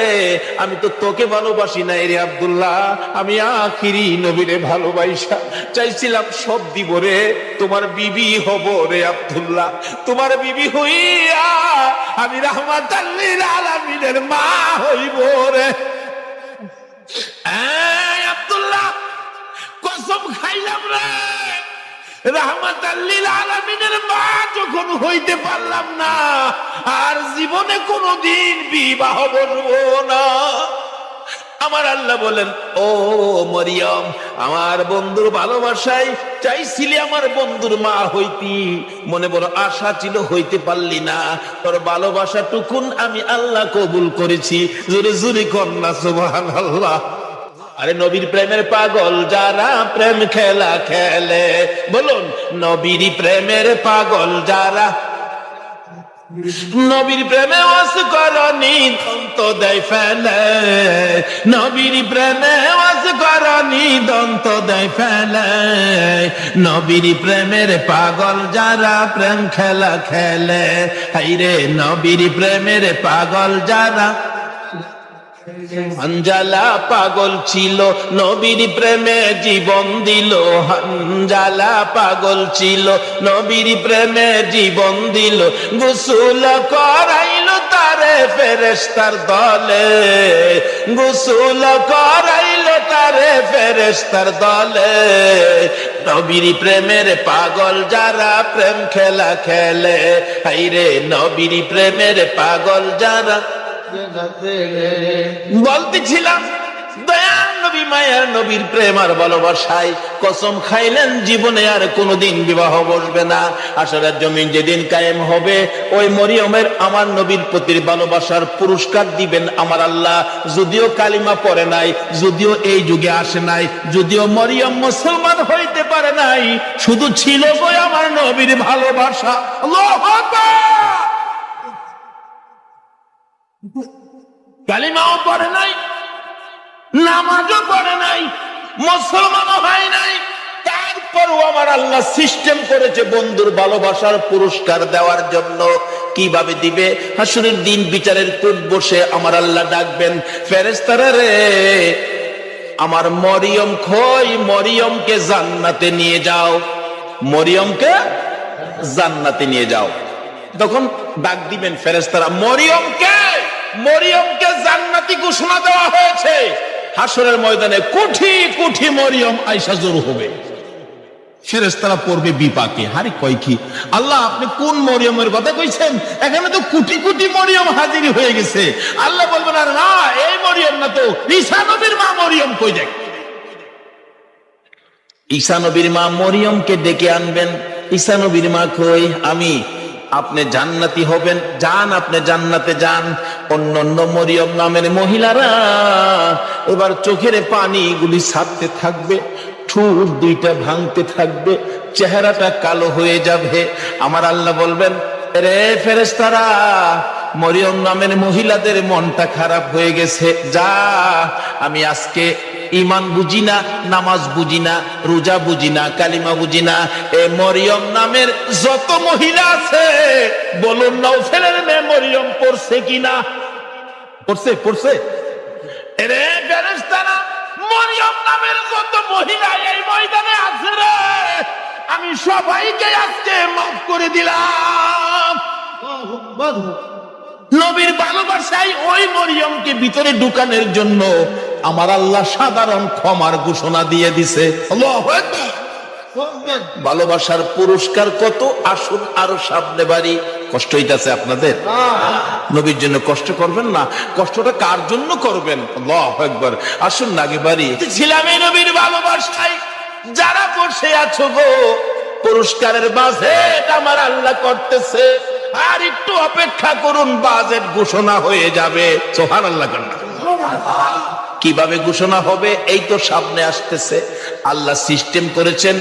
আমি তো তোকে ভালোবাসি না রে আব্দুল্লাহ, আমি আখিরি নবীরে ভালোবাসা চাইছিলাম। সব দিব রে, তোমার বিবি হব রে আব্দুল্লাহ। তোমার বিবি হইয়া আমি রাহমাতাল লিল আলামিনের মা হইব রে। আব্দুল্লাহ কসম খাইলাম রে, রাহমাতাল লিল আলামিনের মা যখন হইতে পারলাম না, আর জীবনে কোনোদিন বিবাহ বলবো না। আমার আল্লাহ বলেন, ও মরিয়ম, আমার বন্ধুর ভালোবাসায় চাইছিলি আমার বন্ধুর মা হইতি, মনে বড় আশা ছিল, হইতে পারলি না। তোর ভালোবাসা টুকুন আমি আল্লাহ কবুল করেছি। জোরে জোরে কন্যা সুবহানাল্লাহ। আরে নবীর প্রেমের পাগল যারা প্রেম খেলা খেলে, বলুন নবীর প্রেমের পাগল যারা। নবীর প্রেমে ওয়াস করনি দন্ত দেয় ফেলে, নবীর প্রেমে ওয়াস করনি দন্ত দেয় ফেলে। নবীর প্রেমের পাগল যারা প্রেম খেলা খেলে, হাইরে নবীর প্রেমের পাগল যারা। হানজালা পাগল ছিল, নবীর প্রেমে জীবন দিল। হানজালা পাগল ছিল, নবীর প্রেমে জীবন দিল। গোসল করাইল তারে ফেরেশতার দলে, গোসল করাইল তারে ফেরেশতার দলে। নবীর প্রেমের পাগল যারা প্রেম খেলা খেলে, হাইরে নবীর প্রেমের পাগল যারা। বলতেছিলাম দয়ার নবী, মায়ার নবীর প্রেম আর ভালোবাসায় কসম খাইলেন জীবনে আর কোনোদিন বিবাহ বসবে না। আসরের জমিন যেদিন কায়েম হবে, ওই মরিয়মের আমার নবীর প্রতি ভালোবাসার পুরস্কার দিবেন আমার আল্লাহ। যদিও কালিমা পড়ে নাই, যদিও এই যুগে আসে নাই, যদিও মরিয়ম মুসলমান হইতে পারে নাই, শুধু ছিল গো আমার নবীর ভালোবাসা। আল্লাহু আকবার। কালিমাও পড়ে নাই, নামাজও পড়ে নাই, মুসলমানও হয় নাই, তারপরও আমার আল্লাহ সিস্টেম করেছে বন্ধুর ভালোবাসার পুরস্কার দেওয়ার জন্য। কিভাবে দিবে? হাসরের দিন বিচারের কোর্ট বসে আমার আল্লাহ ডাকবেন, ফেরেশতারা রে আমার মরিয়ম কই, মরিয়মকে জান্নাতে নিয়ে যাও, মরিয়মকে জান্নাতে নিয়ে যাও। তখন ডাক দিবেন ফেরেশতারা, মরিয়মকে, মরিয়মকে জান্নাতি ঘোষণা দেওয়া হয়েছে। হাসরের ময়দানে কোটি কোটি মরিয়ম আয়েশা জড়ো হবে। ফেরেশতারা পড়বে বিপাকে, হারি কয় কি আল্লাহ আপনি কোন মরিয়মের কথা কইছেন? এখানে তো কোটি কোটি মরিয়ম হাজির হয়ে গেছে। আল্লাহ বলবেন, আর না এই মরিয়ম না তো ঈসা নবীর মা মরিয়ম। কই দেখ, ঈসা নবীর মা মরিয়মকে ডেকে আনবেন। ঈসা নবীর মা কই, আমি। আপনি জান্নাতি হবেন, যান আপনি জান্নাতে যান। অন্যান্য মরিয়ম নামের মহিলারা এবার চোখের পানিগুলি ছাড়তে থাকবে, ঠোঁট দুইটা ভাঙতে থাকবে, চেহারাটা কালো হয়ে যাবে। আমার আল্লাহ বলবেন, রে ফেরেশতারা মরিয়ম নামের মহিলাদের মনটা খারাপ হয়ে গেছে, যা আমি আজকে ইমান বুঝি না, নামাজ বুঝি না, রোজা বুঝি না, কালিমা বুঝি না, এ মরিয়ম নামের যত মহিলা আছে বলুন নওফেলের মেয়ে মরিয়ম পড়ছে কিনা? পড়ছে, পড়ছে। রে ফেরেশতারা মরিয়ম নামের যত মহিলা এই ময়দানে আছে রে, আমি সবাইকে আজকে মাফ করে দিলাম। নবীর ভালোবাসায় ওই মরিয়মকে ভিতরে ঢুকানোর জন্য আমার আল্লাহ সাধারণ ক্ষমার ঘোষণা দিয়ে দিছে। আল্লাহু আকবার। ভালোবাসার পুরস্কার কত, আসুন আরো সামনে বাড়ি। কষ্ট হইতাছে আপনাদের? নবীর জন্য কষ্ট করবেন না, কষ্টটা কার জন্য করবেন? আল্লাহু আকবার। আসুন না আগে বাড়ি। ছিলাম এই নবীর ভালোবাসায়। যারা বসে আছো গো, পুরস্কারের বাজেট আমার আল্লাহ করতেছে, আর একটু অপেক্ষা করুন, বাজেট ঘোষণা হয়ে যাবে। সুবহানাল্লাহ। কিভাবে ঘোষণা হবে? এই তো সামনে আসতেছে। আল্লাহ সিস্টেম করেছেন,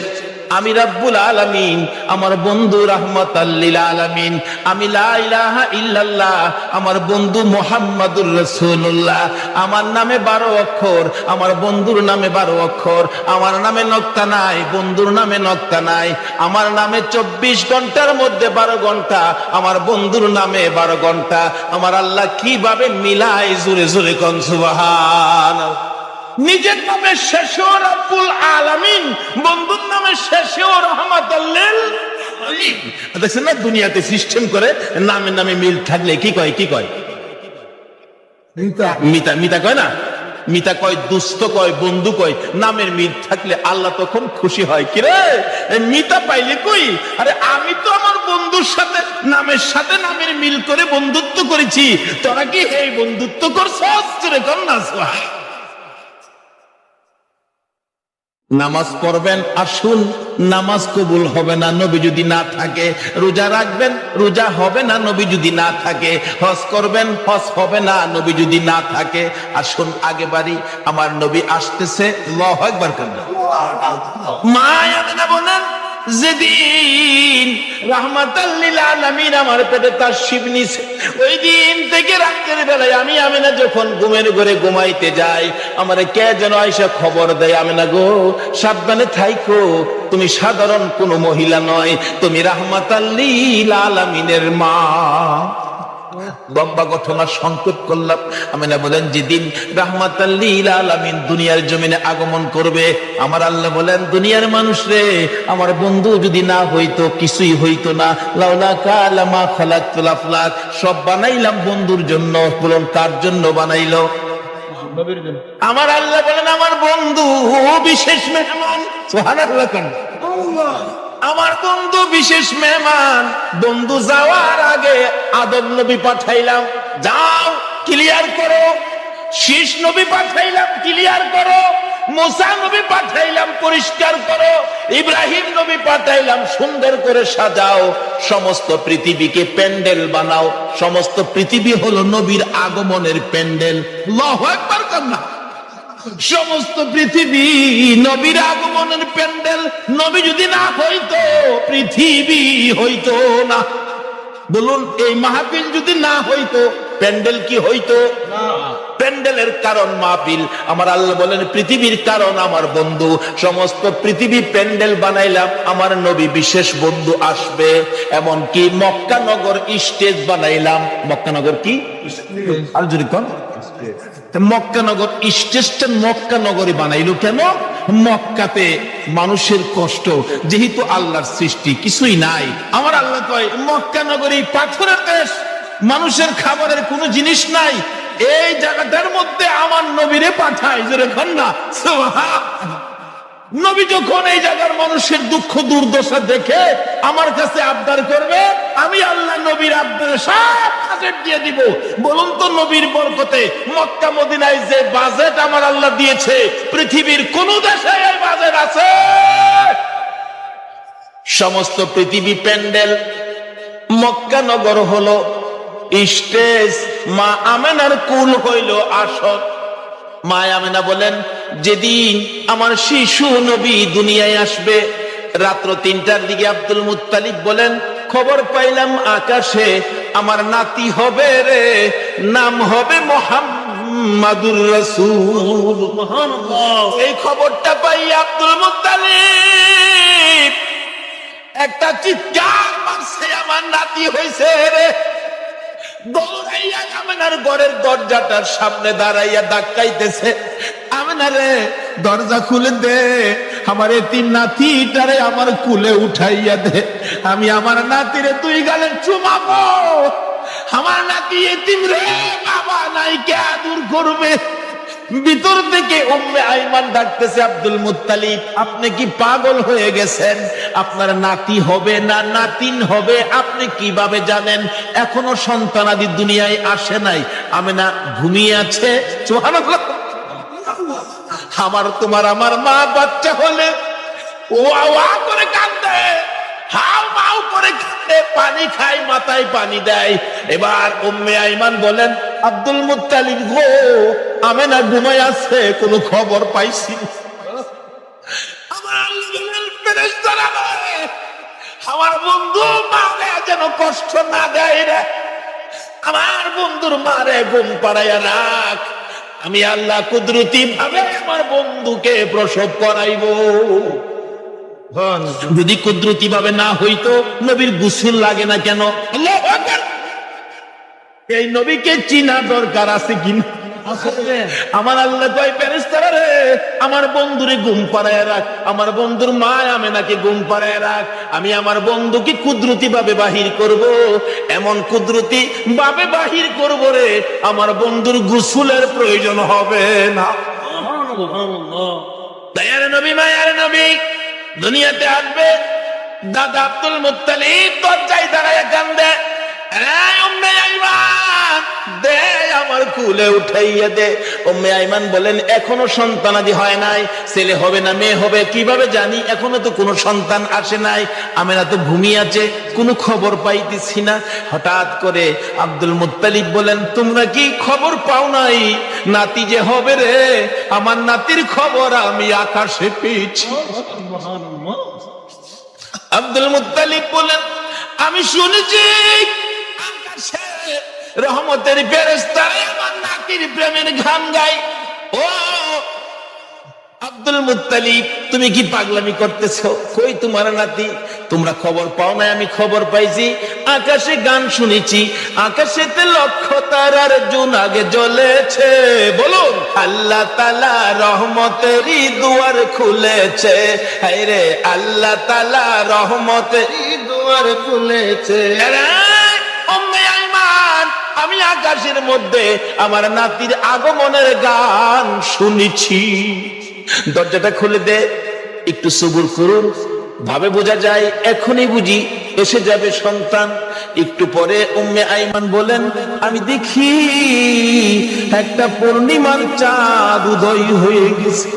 আমি রাব্বুল আলামিন, আমার বন্ধু রাহমাতাল লিল আলামিন, আমি লা ইলাহা ইল্লাল্লাহ, আমার বন্ধু মুহাম্মাদুর রাসূলুল্লাহ। আমার নামে 12 অক্ষর, আমার বন্ধুর নামে 12 অক্ষর। আমার নামে নক্তা নাই, বন্ধুর নামে নক্তা নাই। আমার নামে 24 ঘন্টার মধ্যে 12 ঘন্টা, আমার বন্ধুর নামে 12 ঘন্টা। আমার আল্লাহ কিভাবে মিলাই, জোরে জোরে কোন সুবহানাল্লাহ। নিজের নামে শেষেও রাব্বুল আলামিন, বন্ধুর নামে শেষেও রাহমাতাল লিল আলামিন। দেখছেন না, দুনিয়াতে সিস্টেম করে নামে নামে মিল থাকলে কি কয়? কি কয়? মিতা। মিতা কয় না? মিতা কয়, দুস্থ কয়, বন্ধু কয়। নামের মিল থাকলে আল্লাহ তখন খুশি হয়। কি রে মিতা পাইলে কই? আরে আমি তো আমার বন্ধুর সাথে নামের সাথে নামের মিল করে বন্ধুত্ব করেছি, তোরা কি এই বন্ধুত্ব করছস? রে কর না। নামাজ পড়বেন, আসুন, নামাজ কবুল হবে না নবী যদি না থাকে। রোজা রাখবেন, রোজা হবে না নবী যদি না থাকে। হজ করবেন, হজ হবে না নবী যদি না থাকে। আসুন আগে বাড়ি, আমার নবী আসতেছে। আল্লাহু আকবার। মা আমেনা বলেন, যেদিন রাহমাতাল লিল আলামিন আমার পেটে তাশরীফ নিছে, ওই দিন থেকে রাতের বেলায় আমি আমেনা যখন ঘুমের ঘরে ঘুমাইতে যাই, আমারে কে যেন আইসা খবর দেয়, আমেনা গো সাবধানে থাইকো, তুমি সাধারণ কোন মহিলা নয়, তুমি রাহমাতাল লিল আলামিনের মা। লম্বা ঘটনা সংক্ষেপ করলাম। আমিনা বলেন, যেদিন রাহমাতাল লিল আলামিন দুনিয়ার জমিনে আগমন করবে, আমার আল্লাহ বলেন, দুনিয়ার মানুষ রে, আমার বন্ধু যদি না হইতো কিছুই হইতো না। লাউলা কালামা খালাকতুল আফলাক, সব বানাইলাম বন্ধুর জন্য। বলুন কার জন্য বানাইলো? নবীর জন্য। আমার আল্লাহ বলেন, আমার বন্ধু বিশেষ মেহমান। সুবহানাল্লাহ। আমার বন্ধু বিশেষ মেহমান। বন্ধু যাওয়ার আগে আদম নবী পাঠাইলাম, যাও ক্লিয়ার করো। শীষ নবী পাঠাইলাম, ক্লিয়ার করো। মুসা নবী পাঠাইলাম, পরিষ্কার করো। ইব্রাহিম নবী পাঠাইলাম, সুন্দর করে সাজাও। সমস্ত পৃথিবীকে প্যান্ডেল বানাও। সমস্ত পৃথিবী হলো নবীর আগমনের প্যান্ডেল। আল্লাহু আকবার। কান্না। সমস্ত পৃথিবী নবীর আগমনের প্যান্ডেল। নবী যদি না হইতো পৃথিবী হইতো না। বলুন, এই মাহফিল যদি না হইতো প্যান্ডেল কি হইতো? প্যান্ডেলের কারণ মাহফিল। আমার আল্লাহ বলেন, পৃথিবীর কারণ আমার বন্ধু। সমস্ত পৃথিবী প্যান্ডেল বানাইলাম, আমার নবী বিশেষ বন্ধু আসবে। এমনকি মক্কা নগর স্টেজ বানাইলাম। মক্কা নগর কি? আর যদি কোন মক্কা নগর স্টেজটা মক্কা নগরী বানাইলো কেন? মক্কাতে মানুষের কষ্ট, যেহেতু আল্লাহর সৃষ্টি কিছুই নাই। আমার আল্লাহ কয়, মক্কা নগরী পাথরের দেশ, মানুষের খাবারের কোনো জিনিস নাই, এই জায়গাটার মধ্যে আমার নবীরে পাঠায়। যেরকম না নবী যখন এই জায়গার মানুষের দুঃখ দুর্দশা দেখে আমার কাছে আবদার করবে, আমি আল্লাহ নবীর আবদারে সব বাজেট দিয়ে দিব। বলুন তো, নবীর বরকতে মক্কা মদিনায় যে বাজেট আমার আল্লাহ দিয়েছে, পৃথিবীর কোন দেশে এই বাজেট আছে? সমস্ত পৃথিবী প্যান্ডেল, মক্কা নগর হলো স্টেজ, মা আমেনার কুল হইল আসর। মা আমেনা বলেন, যেদিন আমার শিশু নবী দুনিয়ায় আসবে, রাত্র 3টার দিকে আব্দুল মুত্তালিব বলেন, খবর পাইলাম আকাশে আমার নাতি হবে রে, নাম হবে মুহাম্মাদুর রাসূল। সুবহানাল্লাহ। এই খবরটা পাই আব্দুল মুত্তালিব একটা চিৎকার মারছে, আমার নাতি হইছে রে। দৌড়াইয়া আমেনার ঘরের দরজাটার সামনে দাঁড়াইয়া ধাক্কাইতেছে, আমেনা রে দরজা খুলে দে, আমার এতিম নাতিটারে আমার কুলে উঠাইয়া দে, আমি আমার নাতিরে তুই গালে চুমাবো। আমার নাতি এতিম রে, বাবা নাই, কে আদর করবে? ভিতর থেকে উম্মে আইমান ডাকতেছে, আব্দুল মুত্তালিব আপনি কি পাগল হয়ে গেছেন? আপনার নাতি হবে না নাতিন হবে আপনি কিভাবে জানেন? এখনো সন্তানাদি দুনিয়ায় আসে নাই। আমেনা ঘুমিয়ে আছে। সুবহানাল্লাহ। আমার তোমার আমার মা বাচ্চা হলে ওয়া ওয়া করে কাঁদে, হাউ মাউ করে কাঁদে, পানি খায়, মাথায় পানি দেয়। এবার উম্মে আইমান বলেন, আব্দুল মুত্তালিব গো, আমেনা ঘুমায় আছে, কোনো খবর পাইছি? আমার আল্লাহ বলেন, ফেরেশতারা আমার বন্ধু মারে যেন কষ্ট না দেয় রে, আমার বন্ধুর মারে ঘুম পাড়াইয়া রাখ, আমি আল্লাহ কুদরতি ভাবে আমার বন্ধুকে প্রসব করাইবো। যদি কুদরতি ভাবে না হইতো নবীর গোসল লাগে না কেন? আল্লাহু আকবার। এই নবীকে চিনা দরকার আছে কিনা? আমার আল্লাহ কয়, ফেরেশতারা রে আমার বন্ধুরে ঘুম পাড়ায় রাখ, আমার বন্ধুর মা আমেনাকে ঘুম পাড়ায় রাখ, আমি আমার বন্ধুকে কুদরতি ভাবে বাহির করব। এমন কুদরতি ভাবে বাহির করব রে, আমার বন্ধুর গোসলের প্রয়োজন হবে না। দয়ার নবী, মায়ার নবী দুনিয়াতে আসবে। দাদা আব্দুল মুত্তালিব দরজায় দাঁড়ায় কান্দে, উম্মে আইমান দে আমার কুলে উঠাইয়া দে। উম্মে আইমান বলেন, এখনো সন্তানাদি হয় নাই, ছেলে হবে না মেয়ে হবে কিভাবে জানি? এখনো তো কোনো সন্তান আসে নাই, আমেনা তো ঘুমিয়ে আছে, কোনো খবর পাইতেছি না। হঠাৎ করে আব্দুল মুত্তালিব বলেন, তোমরা কি খবর পাও নাই নাতি যে হবে রে? আমার নাতির খবর আমি আকাশে পেয়েছি। আব্দুল মুত্তালিব বলেন, আমি শুনেছি রহমতের ফেরেশতারা আমার নাতির প্রেমের গান গায়। ও আব্দুল মুত্তালিব, তুমি কি পাগলামি করতেছো? কই তোমার নাতি? তোমরা খবর পাও না? আমি খবর পাইছি, আকাশে গান শুনেছি, আকাশেতে লক্ষ তারার জোনাগে জ্বলেছে। বলুন, আল্লাহ তাআলা রহমতেরই দুয়ার খুলেছে। হায় রে, আল্লাহ তাআলা রহমতেরই দুয়ার খুলেছে। আমি আকাশের মধ্যে আমার নাতির আগমনের গান শুনেছি। দরজাটা খুলে দে, একটু সবুর করুন, ভাবে বোঝা যায় এখনই বুঝি এসে যাবে সন্তান। একটু পরে উম্মে আইমান বলেন, আমি দেখি একটা পূর্ণিমার চাঁদ উদয় হয়ে গেছে।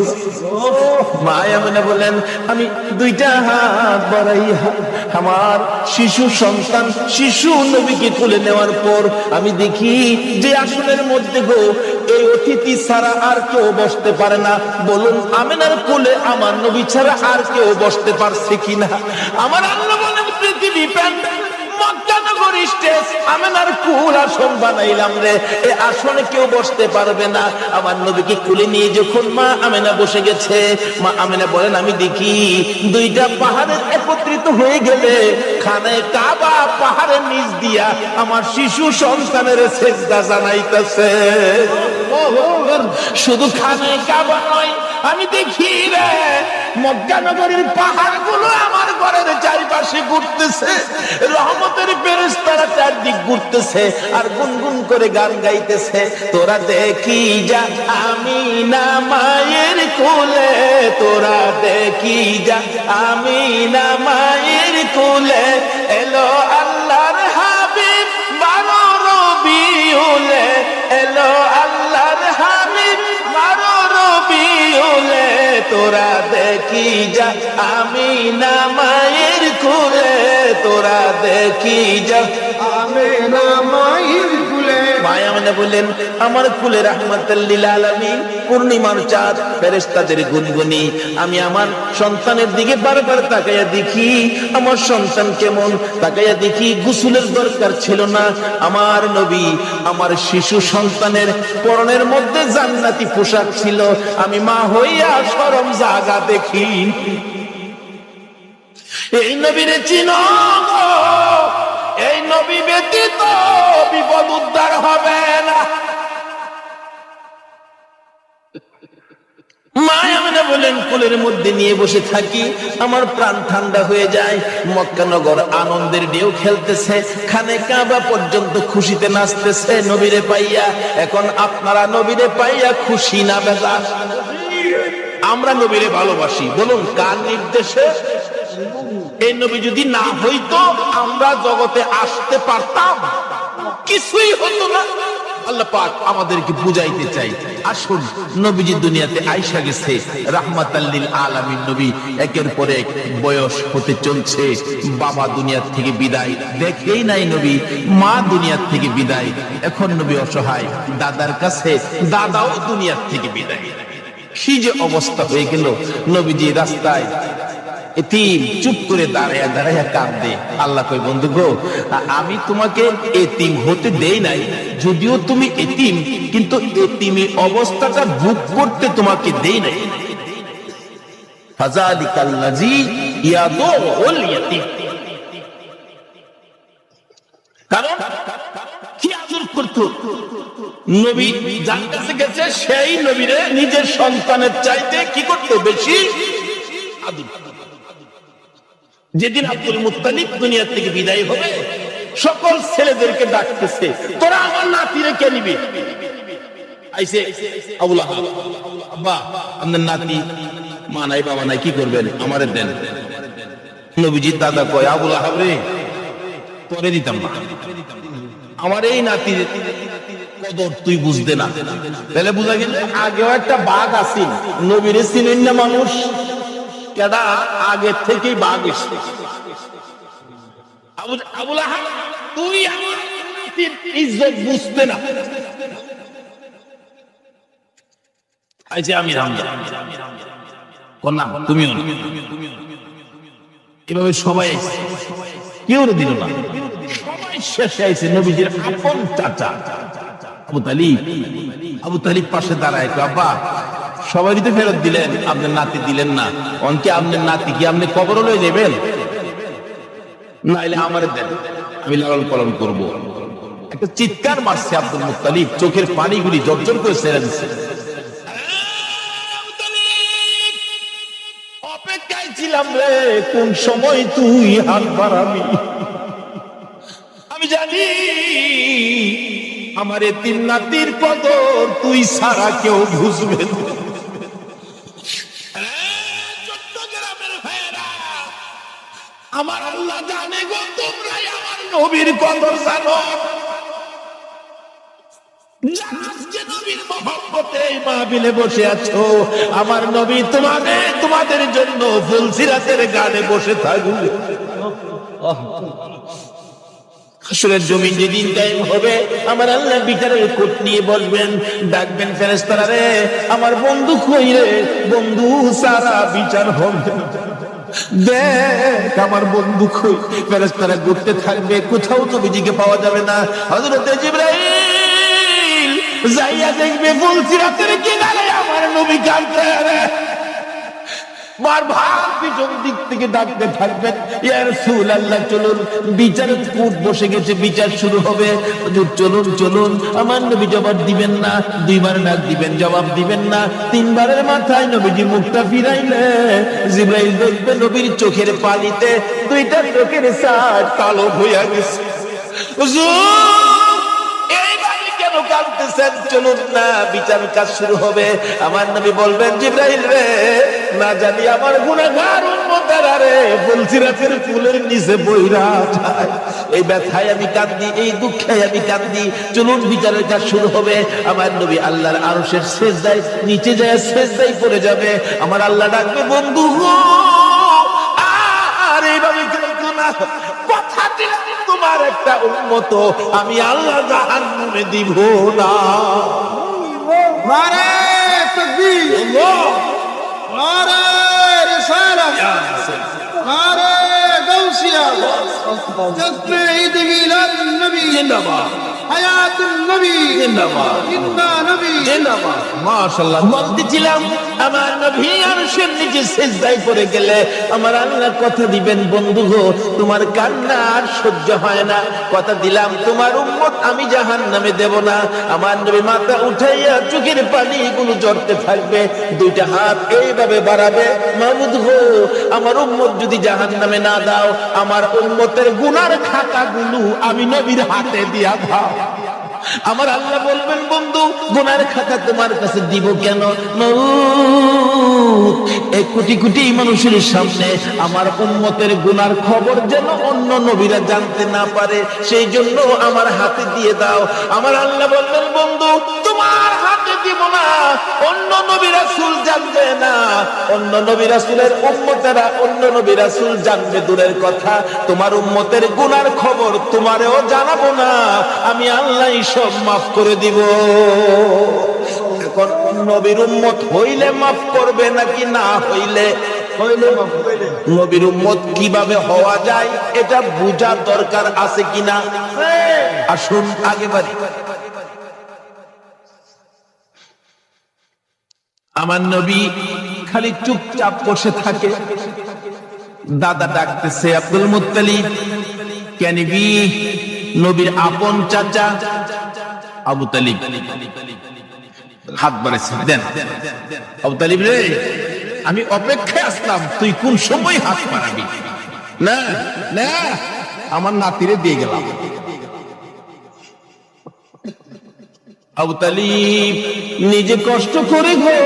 মা আমেনা বলেন, আমি দুইটা হাত বাড়াইয়া আমার শিশু সন্তান শিশু নবীকে তুলে নেওয়ার পর আমি দেখি যে আসনের মধ্যে গো এই অতিথি ছাড়া আর কেউ বসতে পারে না। বলুন, আমেনার কোলে আমার নবী ছাড়া আর কেউ বসতে পারছে কিনা? আমার আল্লাহ বলেন, পৃথিবী মক্কানগর স্টেজ আমেনার কুল আসন বানাইলাম রে, এই আসনে কেউ বসতে পারবে না। আমার নবীকে কুলে নিয়ে যখন মা আমেনা বসে গেছে, মা আমেনা বলেন, আমি দেখি দুইটা পাহাড়ের একত্রিত হয়ে গেলে খানে কাবা পাহাড়ের নিচ দিয়া আমার শিশু সন্তানের সেজদা জানাইতেছে। শুধু খানে কাবা নয়, আমি দেখি রে মক্কানগরীর পাহাড়গুলো আমার ঘরের চারিপাশে ঘুরতেছে, রহমতের ফেরেশতারা চারদিক ঘুরতেছে আর গুনগুন করে গান গাইতেছে। তোরা দেখি যা আমিনা মায়ের কোলে, তোরা দেখি যা আমিনা মায়ের কোলে, এলো আল্লাহর হাবিব 12 রবিউলে, এলো আল্লাহর হাবিব 12 রবিউলে, তোরা দেখি যা আমিনা মায়ের কোলে, তোরা দেখি যা আমিনা মায়ের কোলে। মায়া আমেনা বললেন, আমার কুলে রাহমাতুল লিল আলামিন পূর্ণিমার চাঁদ, ফেরেশতাদের গুনগুনি। আমি আমার সন্তানের দিকে বারবার তাকাইয়া দেখি আমার সন্তান কেমন, তাকাইয়া দেখি গোসলের দরকার ছিল না। আমার নবী আমার শিশু সন্তানের পরনের মধ্যে জান্নাতি পোশাক ছিল। আমি মা হইয়া শরম জাগা দেখি। এই নবীরে চিনো, এই নবী ব্যতীত বিপদ উদ্ধার হবে না। মা আমেনা বলেন কোলের মধ্যে নিয়ে বসে থাকি, আমার প্রাণ ঠান্ডা হয়ে যায়। মক্কা নগর আনন্দের ঢেউ খেলতেছে, খানে কাবা পর্যন্ত খুশিতে নাচতেছে নবীরে পাইয়া। এখন আপনারা নবীরে পাইয়া খুশি না বেজার? আমরা নবীরে ভালোবাসি, বলুন কার নির্দেশে? এই নবী যদি না হইতো আমরা জগতে আসতে পারতাম? কিছুই হতো না। আল্লাহ পাক আমাদেরকে বুঝাইতে চাই, আসুন নবীজি দুনিয়াতে আইসা গেছে রাহমাতাল লিল আলামিন নবী, একের পর এক বয়স হতে চলছে। বাবা দুনিয়ার থেকে বিদায়, দেখেই নাই নবী। মা দুনিয়ার থেকে বিদায়, এখন নবী অসহায়। দাদার কাছে দাদাও দুনিয়ার থেকে বিদায়। কি যে অবস্থা হয়ে গেল। নবীজি রাস্তায় এতিম চুপ করে দাঁড়াইয়া দাঁড়াইয়া কাঁদে। আল্লাহ কই, বন্ধু গো, আমি তোমাকে এতিম হতে দেই নাই, যদিও তুমি এতিম, কিন্তু এতিমি অবস্থাটা ভোগ করতে তোমাকে দেই নাই। ফাযালিকাল্লাযী ইয়াদুল ইয়াতীম, কারণ কি আদর করতো নবী, যার কাছে গেছে সেই নবীরে নিজের সন্তানের চাইতে কি করতে বেশি আদর। যেদিন আব্দুল মুত্তালিব দুনিয়া থেকে বিদায় হবে, সকল ছেলেদেরকে ডাকতেছে, তোরা আমার নাতিরে কে নিবি? আইসে আবু লাহাব, আব্বা আপনার নাতি, মা নাই বাবা নাই, কি করবেন? আমারে দেন। নবীজির দাদা কয়, আবু লাহাব রে, পরে দিতাম না, আমার এই নাতি কদর তুই বুঝতে না। তাহলে বুঝা গেল আগেও একটা বাঘ আছিল, নবীরে চিনেন না মানুষ, কেডা আগে থেকেই বাঘ এসছে। আবু লাহাব, তুই আমার নাতির ইজ্জত বুঝতে না। আইছে আমি রামদা, কন্যা তুমিও না। এভাবে সবাই আইছে, কেউ দিল না। সবাই শেষে আইছে নবীজির আপন চাচা আবু তালিব। আবু তালিব পাশে দাঁড়ায়, আব্বা সবাই তো ফেরত দিলেন, আপনার নাতি দিলেন না, অনকে আপনার নাতি কি আপনি কবরে লয়ে যাবেন? নাইলে আমার দেন, আমি লালন পালন করবো। একটা চিৎকার মারছে আব্দুল মুত্তালিব, চোখের পানিগুলি জর্জর করে ছেড়ে দিচ্ছে। অপেক্ষায় ছিলাম রে, কোন সময় তুই হাত বাড়াবি। আমি জানি আমার এতিম নাতির কদর তুই ছাড়া কেউ বুঝবে না। আমার আল্লাহ জানে গো, তোমরাই আমার নবীর কদর জানো। আজকে নবীর মহব্বতে মাহফিলে বসে আছো, আমার নবী তোমাদের জন্য ফুলসিরাতের গানে বসে থাকবে। হাসরের জমিন যেদিন কায়েম হবে, আমার আল্লাহ বিচারের কোট নিয়ে বসবেন, ডাকবেন ফেরেশতারা রে, আমার বন্ধু কই রে? বন্ধু সারা বিচার হবে, দেখ আমার বন্ধু কই? ফেরেশতারা ঘুরতে থাকবে, কোথাও নবীজিকে পাওয়া যাবে না। হযরত জিবরাইল যাইয়া দেখবে ফুলসিরাতের কিনারে আমার নবী কাঁদতে, বারবার পিছন দিক থেকে ডাকতে থাকবেন, ইয়া রাসূলুল্লাহ চলুন, বিচারের কোট বসে গেছে, বিচার শুরু হবে, চলুন চলুন। আমার নবী জবাব দিবেন না, দুইবার ডাক দিবেন, জবাব দিবেন না, তিনবারের মাথায় নবীজি মুখটা ফিরাইলে জিবরাইল দেখবে নবীর চোখের পানিতে দুইটা চোখের সাদ কালো হইয়া গেছে। কাঁদতেছেন, চলুন না, বিচার কাজ শুরু হবে। আমার নবী বলবেন, জিবরাইল রে, না জানি আমার গুনাহগার উম্মতেরা রে ফুলসিরাতের ফুলের নিচে বইরা যায়, এই ব্যথায় আমি কাঁদি, এই দুঃখে আমি কাঁদি। চলুন বিচারের কাজ শুরু হবে। আমার নবী আল্লাহর আরশের সিজদায় নিচে যায়, সিজদায় পড়ে যাবে। আমার আল্লাহ ডাকবে, বন্ধু গো, আর এইভাবে কেউ না, কথা দিলাম তোমার একটা উম্মত আমি আল্লাহ জাহান্নামে দিব না। নারে তাকবীর, নারে রিসালাত, নারে গাউসিয়া, তাকবীর ঈদ মিলাদুন নবী, জিন্দাবাদ, হায়াতুন নবী, জিন্দাবাদ, জিন্দা নবী, জিন্দাবাদ। মাশাআল্লাহ বলতেছিলাম আমার নবী আরশের নিচে সিজদায় পড়ে গেলে আমার আল্লাহ কথা দিবেন, বন্ধু গো তোমার কান্না আর সহ্য হয় না, কথা দিলাম তোমার উম্মত আমি জাহান্নামে দেব না। আমার নবী মাথা উঠাইয়া চোখের পানিগুলো ঝরতে থাকবে, দুইটা হাত এইভাবে বাড়াবে, মাবুদ গো আমার উম্মত যদি জাহান্নামে না দাও, আমার উম্মতের গুনার খাতাগুলো আমি নবীর হাতে দিয়া দাও। আমার আল্লাহ বলবেন, বন্ধু গুনার খাতা তোমার কাছে দিব কেন? এক কোটি কোটি মানুষের সামনে আমার উম্মতের গুনার খবর যেন অন্য নবীরা জানতে না পারে, সেই জন্য আমার হাতে দিয়ে দাও। আমার আল্লাহ বলবেন, বন্ধু তোমার হাতে দিব না, অন্য নবী রাসূল জানবে না, অন্য নবী রাসূলের উম্মতেরা অন্য নবী রাসূল জানবে দূরের কথা, তোমার উম্মতের গুনার খবর তোমারেও জানাবো না, আমি আল্লাহ সব মাফ করে দিব। এখন নবীর উম্মত হইলে মাফ করবে নাকি না হইলে? নবীর উম্মত কিভাবে হওয়া যায় এটা বোঝা দরকার আছে কিনা? আসুন আগে বাড়ি। আমার নবী খালি চুপচাপ বসে থাকে, দাদা ডাকতেছে আব্দুল মুত্তালিব, কেনিবি নবীর আপন চাচা আবু তালিব হাত বাড়াইছে, দেন আবু তালিব রে আমি অপেক্ষায় আসলাম, তুই কোন সময় হাত বাড়াবি? না না আমার নাতিরে দিয়ে গেলাম। আবু তালিব নিজে কষ্ট করে গো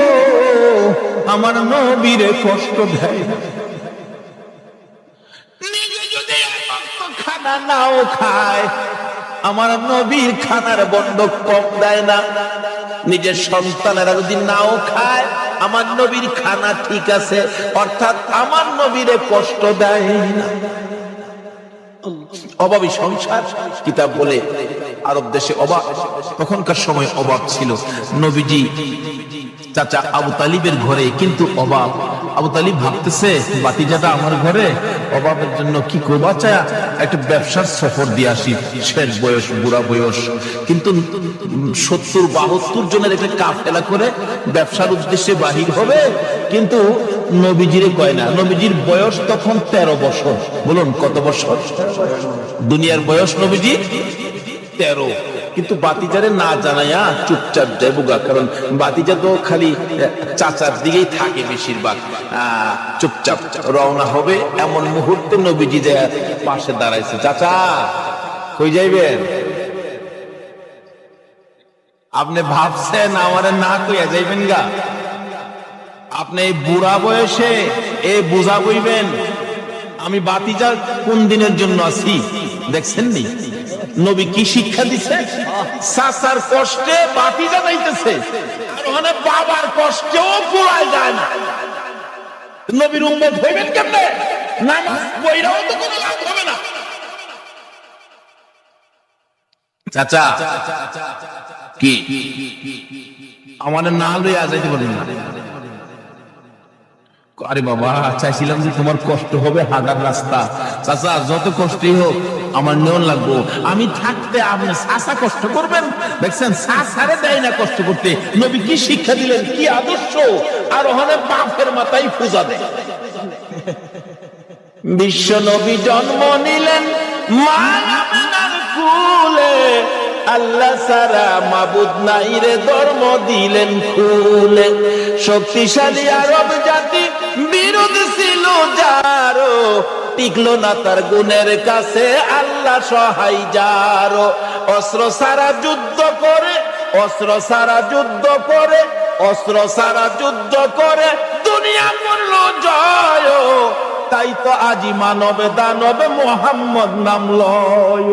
আমার নবীরে কষ্ট দেয়, নিজে যদি খানা নাও খায় আমার নবীর খানার বন্ধক কম দেয় না, নিজের সন্তানেরা যদি নাও খায় আমার নবীর খানা ঠিক আছে, অর্থাৎ আমার নবীরে কষ্ট দেয় না। অভাবী সংসার কিতাব বলে আরব দেশে অভাব, তখনকার সময় অভাব ছিল। নবীজি চাচা আবু তালিবের ঘরে কিন্তু অভাব। আবু তালিব ভাবতেছে বাতিজাটা আমার ঘরে, অভাবের জন্য কি করবা, চায় একটা ব্যবসার সফর দিয়ে আসি, শেষ বয়স বুড়া বয়স, কিন্তু 70-72 জনের একটা কাফেলা করে ব্যবসার উদ্দেশ্যে বাহির হবে, কিন্তু নবীজিরে কয় না। নবীজির বয়স তখন 13 বছর। বলুন কত বছর? দুনিয়ার বয়স নবীজি 13, কিন্তু বাতিজারে না জানাইয়া চুপচাপ যাইবুগা, কারণ বাতিজা তো খালি চাচার দিকেই থাকে বেশিরভাগ, চুপচাপ রওনা হবে। এমন মুহূর্তে নবীজি যায় পাশে দাঁড়াইছে, চাচা কই যাইবেন? আপনি ভাবছেন আমারে না কইয়া যাইবেন গা? আপনি এই বুড়া বয়সে এ বুঝা বইবেন আমি বাতিজা কোন দিনের জন্য আছি? দেখছেন নি নবী কি শিক্ষা দিছে? চাচার কষ্টে বাতিজা যাইতেছে, আর ওখানে বাবার কষ্টেও পুরাই যায় না। নবীর উম্মত হইবেন কেমনে? নামাজ পড়াও তো কোনো লাভ হবে না। চাচা কি আমাদের না লইয়া যাইতে পারেন না? আরে বাবা চাইছিলাম যে তোমার কষ্ট হবে হাঁটার রাস্তা, চাচা যত কষ্টই হোক আমার নিয়ন লাগবো, আমি থাকতে আপনি চাচা কষ্ট করবেন? দেখছেন চাচারে দেয় না কষ্ট করতে। নবী কি শিক্ষা দিলেন, কি আদর্শ! আর ওখানে বাপের মাথায় পূজা দেয়। বিশ্ব নবী জন্ম নিলেন মা আমিনার কুলে, আল্লাহ সারা মাবুদ নাই রে ধর্ম দিলেন খুলে। শক্তিশালী আরব জাতি বিরোধ ছিল যারো, টিকলো না তার গুণের কাছে আল্লাহ সহায় যারো। অস্ত্র সারা যুদ্ধ করে, অস্ত্র সারা যুদ্ধ করে, অস্ত্র সারা যুদ্ধ করে দুনিয়া করলো জয়, তাই তো আজি মানবে দানবে মোহাম্মদ নাম লয়।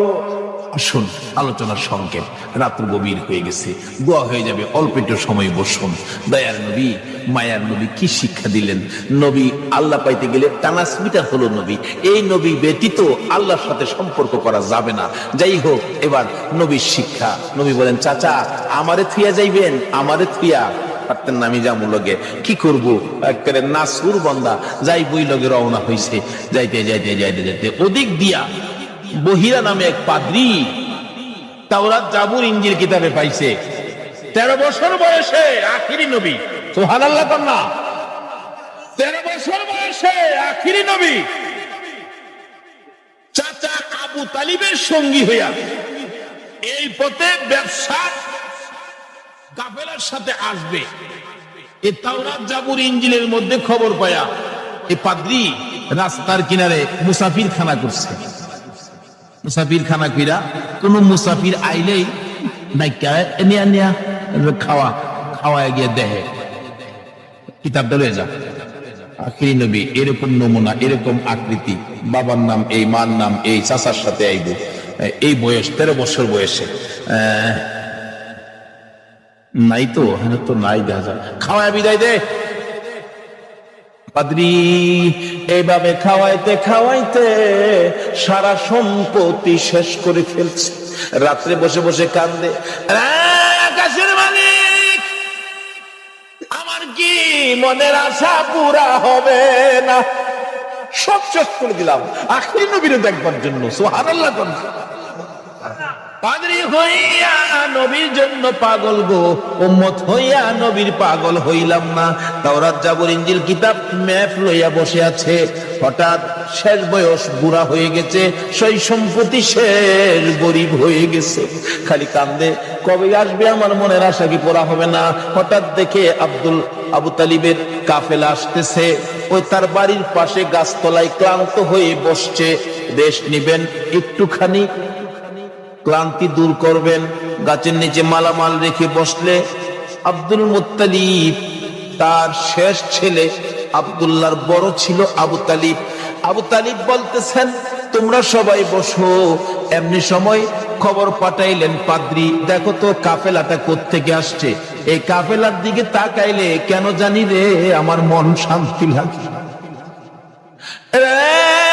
আসুন আলোচনার সংক্ষেপ, রাত্র গভীর হয়ে গেছে, দোয়া হয়ে যাবে, অল্প একটু সময় বসুন। দয়ার নবী মায়ার নবী কি শিক্ষা দিলেন? নবী আল্লাহ পাইতে গেলে ট্রান্সমিটার হলো নবী, এই নবী ব্যতীত আল্লাহর সাথে সম্পর্ক করা যাবে না। যাই হোক, এবার নবীর শিক্ষা। নবী বলেন, চাচা আমারে থুইয়া যাইবেন? আমারে থুইয়া পারতেন না, আমি যাবো লগে, কি করবো? একেবারে নাসুর বান্দা যাই বই লগে রওনা হইছে। যাইতে যাইতে যাইতে যাইতে ওদিক দিয়া বহিরা নামে এক পাদ্রী তাওরাত জাবুর ইনজিল কিতাবে পাইছে, 13 বছর বয়সে আখিরি নবী, সুবহানাল্লাহ কন্যা। 13 বছর বয়সে আখিরি নবী চাচা আবু তালিবের সঙ্গী হইয়া এই পথে ব্যবসা কাফেলার সাথে আসবে। এই তাওরাত জাবুর ইনজিলের মধ্যে খবর পায়া এই পাদ্রী রাস্তার কিনারে মুসাফির খানা করছে। মুসাফির খানা কইরা কোন মুসাফির আইলেই খাওয়া গিয়ে দেহে কিতাবটা লয়ে যা। আখিরি নবী এরকম নমুনা, এরকম আকৃতি, বাবার নাম এই, মার নাম এই, চাচার সাথে আইব, এই বয়স 13 বছর বয়সে নাই তো, হ্যাঁ তো নাই, দেখা যায় খাওয়ায় বিদায় দে। পাদ্রী এইভাবে খাওয়াইতে খাওয়াইতে সারা সম্পত্তি শেষ করে ফেলছে। রাত্রে বসে বসে কান্দে, আকাশের মালিক, আমার কি মনের আশা পুরা হবে না? সব শেষ করে দিলাম আখিরি নবীর দেখবার জন্য। সুবহানাল্লাহ। পাদ্রী হইয়া নবীর জন্য পাগল গো, উম্মত হইয়া নবীর পাগল হইলাম না। তাওরাত জাবুর ইনজিল কিতাব ম্যাপ লইয়া বসে আছে। হঠাৎ শেষ বয়স, বুড়া হয়ে গেছে, সেই সম্পত্তি শেষ, গরিব হয়ে গেছে, খালি কান্দে, কবে আসবে আমার মনের আশা কি পুরা হবে না? হঠাৎ দেখে আবু তালিবের কাফেলা আসতেছে। ওই তার বাড়ির পাশে গাছতলায় ক্লান্ত হয়ে বসছে। রেস্ট নিবেন, একটুখানি ক্লান্তি দূর করবেন, গাছের নিচে মালামাল রেখে বসলে আব্দুল মুত্তালিব, তার শেষ ছেলে আব্দুল্লাহর বড় ছিল আবু তালিব। আবু তালিব বলতেছেন, তোমরা সবাই বসো। এমনি সময় খবর পাঠাইলেন, পাদ্রী দেখো তো কাফেলাটা কোত্থেকে আসছে। এই কাফেলার দিকে তাকাইলে কেন জানি রে আমার মন শান্তি লাগে।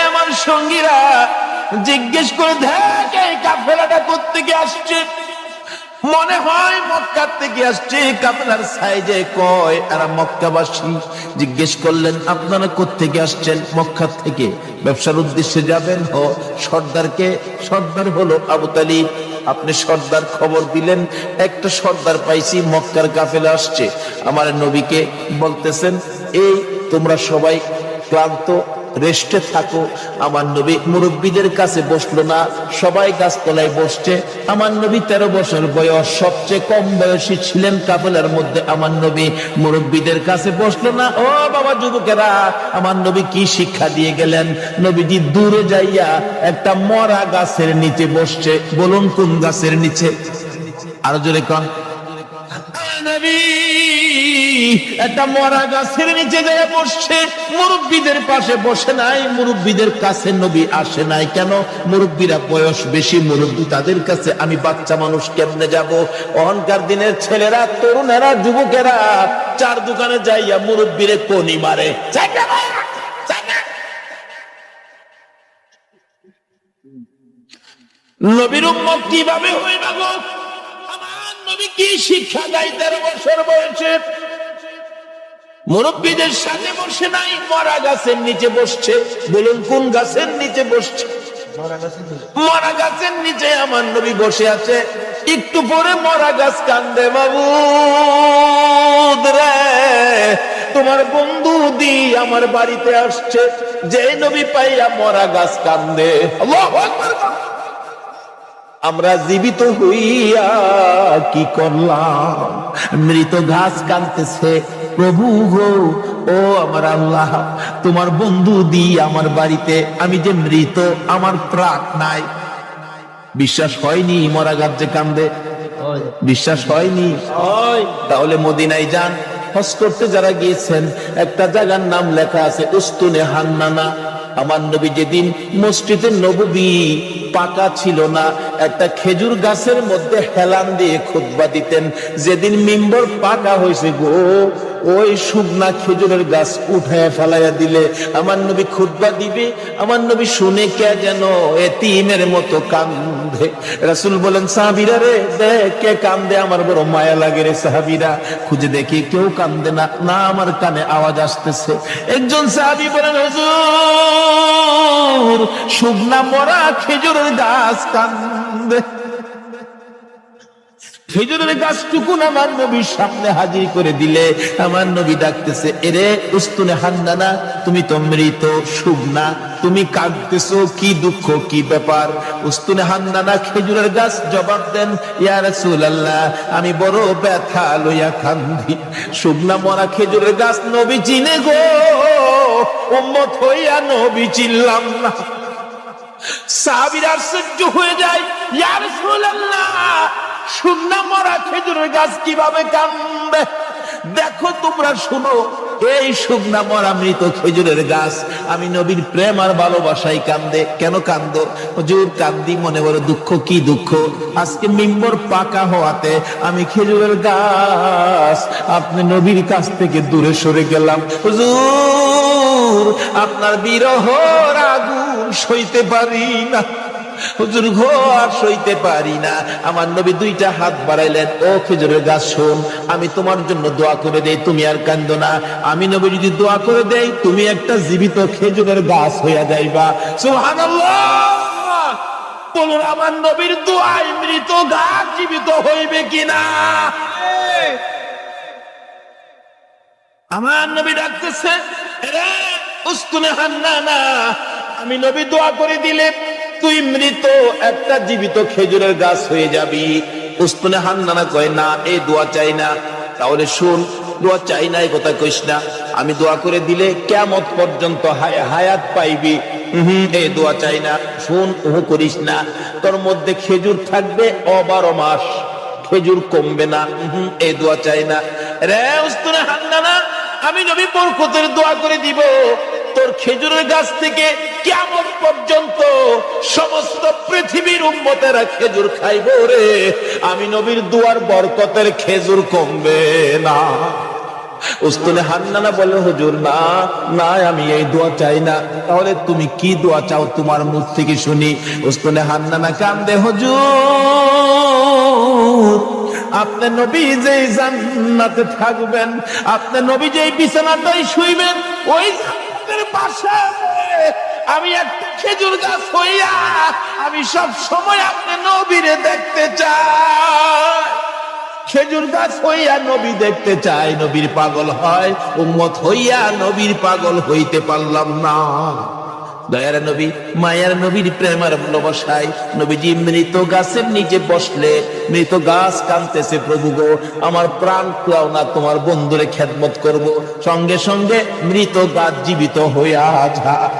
আমার সঙ্গীরা জিজ্ঞেস করে দেখ এই কাফেলাটা কোত্থেকে আসছে। মনে হয় মক্কার থেকে আসছে। কাফেলার সাইজে কয় এরা মক্কাবাসী। জিজ্ঞেস করলেন, আপনারা কোত্থেকে আসছেন? মক্কা থেকে। ব্যবসার উদ্দেশ্যে যাবেন? ও সর্দারকে, সর্দার হলো আবু তালিব। আপনি সর্দার খবর দিলেন, একটা সর্দার পাইছি, মক্কার কাফেলা আসছে। আমার নবীকে বলতেছেন, এই তোমরা সবাই ক্লান্ত, রেস্টে থাকো। আমার নবী মুরব্বীদের কাছে বসলো না, সবাই গাছতলায় বসছে। আমার নবী 13 বছর বয়স, সবচেয়ে কম বয়সী ছিলেন কাফেলার মধ্যে। আমার নবী মুরব্বীদের কাছে বসলো না। ও বাবা যুবকেরা, আমার নবী কি শিক্ষা দিয়ে গেলেন? নবীজি দূরে যাইয়া একটা মরা গাছের নিচে বসছে। বলুন কোন গাছের নিচে? আরো জোরে কন। নবী একটা মরা গাছের নিচে যায় বসছে। মুরব্বীদের পাশে বসে নাই, মুরব্বীদের কাছে নবী আসে নাই। কেন? মুরব্বীরা বয়স বেশি, মুরব্বী তাদের কাছে আমি বাচ্চা মানুষ কেমনে যাব? অহংকার দিনের ছেলেরা, তরুণেরা, যুবকেরা চার দোকানে যাইয়া মুরব্বীরে কোনি মারে। নবীর উম্মত কিভাবে হইবা গো? আমার নবী কি শিক্ষা দেয় 13 বছর বয়সে? মুরব্বীদের সাথে বসে নাই, মরা গাছের নিচে বসছে। বলুন কোন গাছের নিচে বসছে? মরা গাছের নিচে আমার নবী বসে আছে। একটু পরে মরা গাছ কান্দে, মাবুদ রে তোমার বন্ধু দি আমার বাড়িতে আসছে। যে নবী পাইয়া মরা গাছ কান্দে। আল্লাহু আকবার। আমরা জীবিত হইয়া কি করলাম? মৃত ঘাস কাঁদতেছে, প্রভু গো, ও আমার আল্লাহ, তোমার বন্ধু দি আমার বাড়িতে, আমি যে মৃত, আমার প্রাণ নাই। বিশ্বাস হয়নি মরা গাছ যে কান্দে? বিশ্বাস হয়নি? তাহলে মদিনায় যান, হজ করতে যারা গিয়েছেন, একটা জায়গার নাম লেখা আছে উস্তুনে হান্নানা। আমার নবী যেদিন মসজিদে নববী পাকা ছিল না, একটা খেজুর গাছের মধ্যে হেলান দিয়ে খুতবা দিতেন। যেদিন মিম্বর পাকা হয়েছে গো, ওই শুকনা খেজুরের গাছ উঠায় ফেলাইয়া দিলে আমার নবী খুতবা দিবে। আমার নবী শুনে কে যেন এতিমের মতো কান্দে। রাসূল বলেন, সাহাবীরা রে দেখ কে কান্দে, আমার বড় মায়া লাগে রে। সাহাবীরা খুঁজে দেখি কেউ কান্দে না, না আমার কানে আওয়াজ আসতেছে। একজন সাহাবী বলেন, হুজুর শুকনা মরা খেজুরের গাছ কান্দে। খেজুরের গাছটুকুন আমার নবীর সামনে হাজির করে দিলে আমার নবী ডাকতেছে, এরে উস্তুনে হান্নানা, তুমি তো মৃত শুকনা, তুমি কাঁদতেছো, কি দুঃখ, কি ব্যাপার? উস্তুনে হান্নানা খেজুরের গাছ জবাব দেন, ইয়া রাসূলুল্লাহ, আমি বড় ব্যথা লইয়া কান্দি। শুকনা মরা খেজুরের গাছ নবী চিনে গো, উম্মত হইয়া নবী চিনলাম না। সাহাবীরা আশ্চর্য হয়ে যায়, ইয়া রাসূলুল্লাহ, শুকনা মরা খেজুরের গাছ কিভাবে কান্দে? দেখো তোমরা শুনো, এই শুকনা মরা মৃত খেজুরের গাছ আমি নবীর প্রেম আর ভালোবাসায় কান্দে। কেন কান্দো? হুজুর কান্দি মনে বড় দুঃখ। কি দুঃখ? আজকে মিম্বর পাকা হওয়াতে আমি খেজুরের গাছ আপনি নবীর কাছ থেকে দূরে সরে গেলাম। হুজুর আপনার বিরহর আগুন সইতে পারি না, হুজুর গো আর সইতে পারি না। আমার নবী দুইটা হাত বাড়াইলেন, ও খেজুরের গাছ শোন, আমি তোমার জন্য দোয়া করে দেই, তুমি আর কান্দো না। আমি নবী যদি দোয়া করে দেই, তুমি একটা জীবিত খেজুরের গাছ হইয়া যাইবা। সুবহানাল্লাহ! বলুন, আমার নবীর দোয়ায় মৃত গাছ জীবিত হইবে কিনা? আমার নবী ডাকতেছে, রে উস্তুনে হান্নানা, আমি নবী দোয়া করে দিলে তুই মৃত একটা জীবিত খেজুরের গাছ হয়ে যাবি। উস্তুনে হান্নানা কয়, না, এই দোয়া চাই না। তাহলে শুন, দোয়া চাই না এই কথা কইস না, আমি দোয়া করে দিলে কিয়ামত পর্যন্ত হায়াত পাইবি। এই দোয়া চাই না। শুন, ওহু করিস না, তোর মধ্যে খেজুর থাকবে 12 মাস, খেজুর কমবে না। এই দোয়া চাই না। রে উস্তুনে হান্নানা, আমি নবী বরকতের দোয়া করে দিব, তোর খেজুরের গাছ থেকে কিয়ামত পর্যন্ত সমস্ত পৃথিবীর উম্মতেরা খেজুর খাইবো রে। আমি নবীর দুয়ার বরকতের খেজুর কমবে না। উস্তুনে হান্নানা বলে, হুজুর না না, আমি এই দোয়া চাই না। তাহলে তুমি কি দোয়া চাও, তোমার মুখ থেকে শুনি। উস্তুনে হান্নানা কান্দে, হুজুর আপনি নবী যেই জান্নাতে থাকবেন, আপনি নবী যেই বিছানাটাই শুইবেন, ওই জান্নাতের পাশে আমি একটা খেজুর গাছ হইয়া আমি সব সময় আপনি নবীরে দেখতে চাই। খেজুর গাছ হইয়া নবী দেখতে চাই, নবীর পাগল হয়। উম্মত হইয়া নবীর পাগল হইতে পারলাম না। দয়ার নবী, মায়ার নবীর প্রেমার ভালোবাসায় নবীজি মৃত গাছের নিচে বসলে মৃত গাছ কাঁদতেছে, প্রভু গো আমার প্রাণ খুয়াও না, তোমার বন্ধুরে খেদমত করব। সঙ্গে সঙ্গে মৃত গাছ জীবিত হইয়া যায়।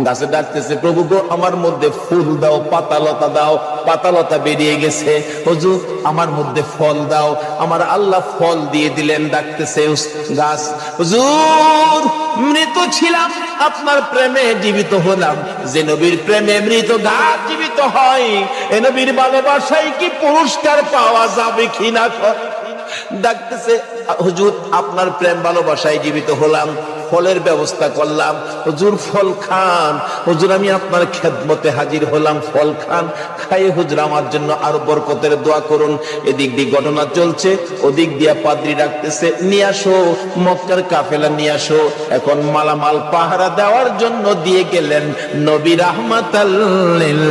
গাছে ডাকতেছে, প্রভু গো আমার মধ্যে ফুল দাও, পাতালতা দাও। পাতালতা বেরিয়ে গেছে, হুজুর আমার মধ্যে ফল দাও। আমার আল্লাহ ফল দিয়ে দিলেন। ডাকতেছে গাছ, হুজুর মৃত ছিলাম, আপনার প্রেমে জীবিত হলাম। যে নবীর প্রেমে মৃত গাছ জীবিত হয়, এ নবীর ভালোবাসায় কি পুরস্কার পাওয়া যাবে কিনা? ডাকতেছে, হুজুর আপনার প্রেম ভালোবাসায় জীবিত হলাম, ফলের ব্যবস্থা করলাম। হুজুর ফল খান। হুজুর আমি আপনার খেদমতে হাজির হলাম, ফল খান। খাই হুজুর আমার জন্য আরো বরকতের দোয়া করুন। এদিক দিয়ে ঘটনা চলছে, ওদিক দিয়া পাদ্রী ডাকতেছে, নিয়ে আসো মক্কার কাফেলা নিয়ে আসো। এখন মালামাল পাহারা দেওয়ার জন্য দিয়ে গেলেন নবী রাহমাতাল লিল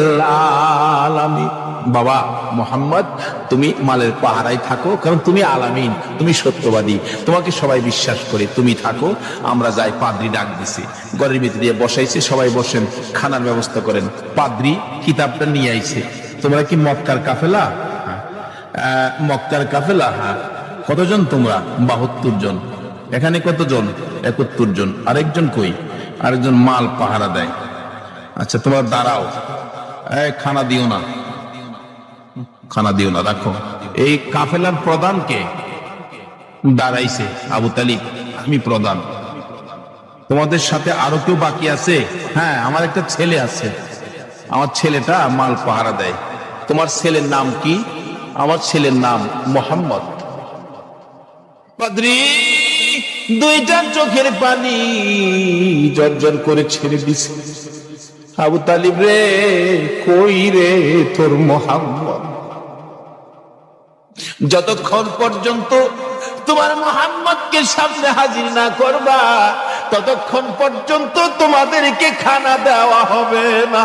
আলামিন। বাবা মুহাম্মদ, তুমি মালের পাহারায় থাকো, কারণ তুমি আলামিন, তুমি সত্যবাদী, তোমাকে সবাই বিশ্বাস করে, তুমি থাকো, আমরা যাই। পাদ্রী ডাক দিছে, ঘরের ভিতরে দিয়ে বসাইছে, সবাই বসেন, খানার ব্যবস্থা করেন। পাদ্রী কিতাবটা নিয়ে আইছে। তোমরা কি মক্কার কাফেলা? মক্কার কাফেলা? হ্যাঁ। কতজন তোমরা? 72 জন। এখানে কতজন? 71 জন। আরেকজন কই? আরেকজন মাল পাহারা দেয়। আচ্ছা তোমরা দাঁড়াও, খানা দিও না, খানা দিও না, রাখো। এই কাফেলার প্রধান কে? দাঁড়াইছে আবু তালিব, আমি প্রধান। তোমাদের সাথে আরো কেউ বাকি আছে? হ্যাঁ, আমার একটা ছেলে আছে, আমার ছেলেটা মাল পাহারা দেয়। তোমার ছেলের নাম কি? আমার ছেলের নাম মোহাম্মদ। পাদ্রী দুইটা চোখের পানি জর্জর করে ছেড়ে দিছে। আবু তালিব রে, কই রে তোর মোহাম্মদ? যতক্ষণ পর্যন্ত তোমার মোহাম্মদকে সামনে হাজির না করবা, ততক্ষণ পর্যন্ত তোমাদেরকে খানা দেওয়া হবে না।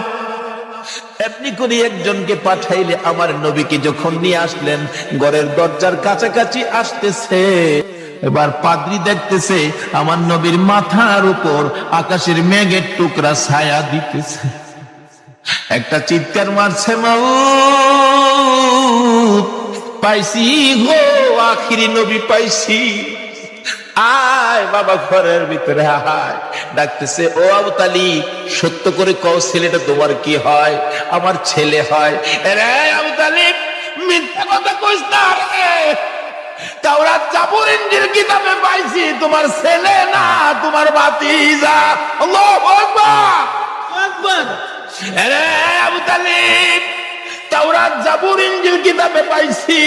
এমনি করে একজনকে পাঠাইলে আমার নবীকে যখন নিয়ে আসলেন, ঘরের দরজার কাছাকাছি আসতেছে, এবার পাদ্রী দেখতেছে আমার নবীর মাথার উপর আকাশের মেঘের টুকরা ছায়া দিতেছে। একটা চিৎকার মারছে, মাউত পাইছি গো, আখিরি নবী পাইছি, আয় বাবা ঘরের ভিতরে আয়। ডাকতেছে, ও আবু তালিব, সত্য করে কও ছেলেটা তোমার কি হয়? আমার ছেলে হয়। রে আবু তালিব, মিথ্যা কথা কইস না রে, তাওরাত জাবুর ইনজিল কিতাবে পাইছি তোমার ছেলে না, তোমার ভাতিজা। আল্লাহু আকবার, আকবার। রে আবু তালিব, তাওরাত জাবুর ইনজিল কিতাবে পাইছি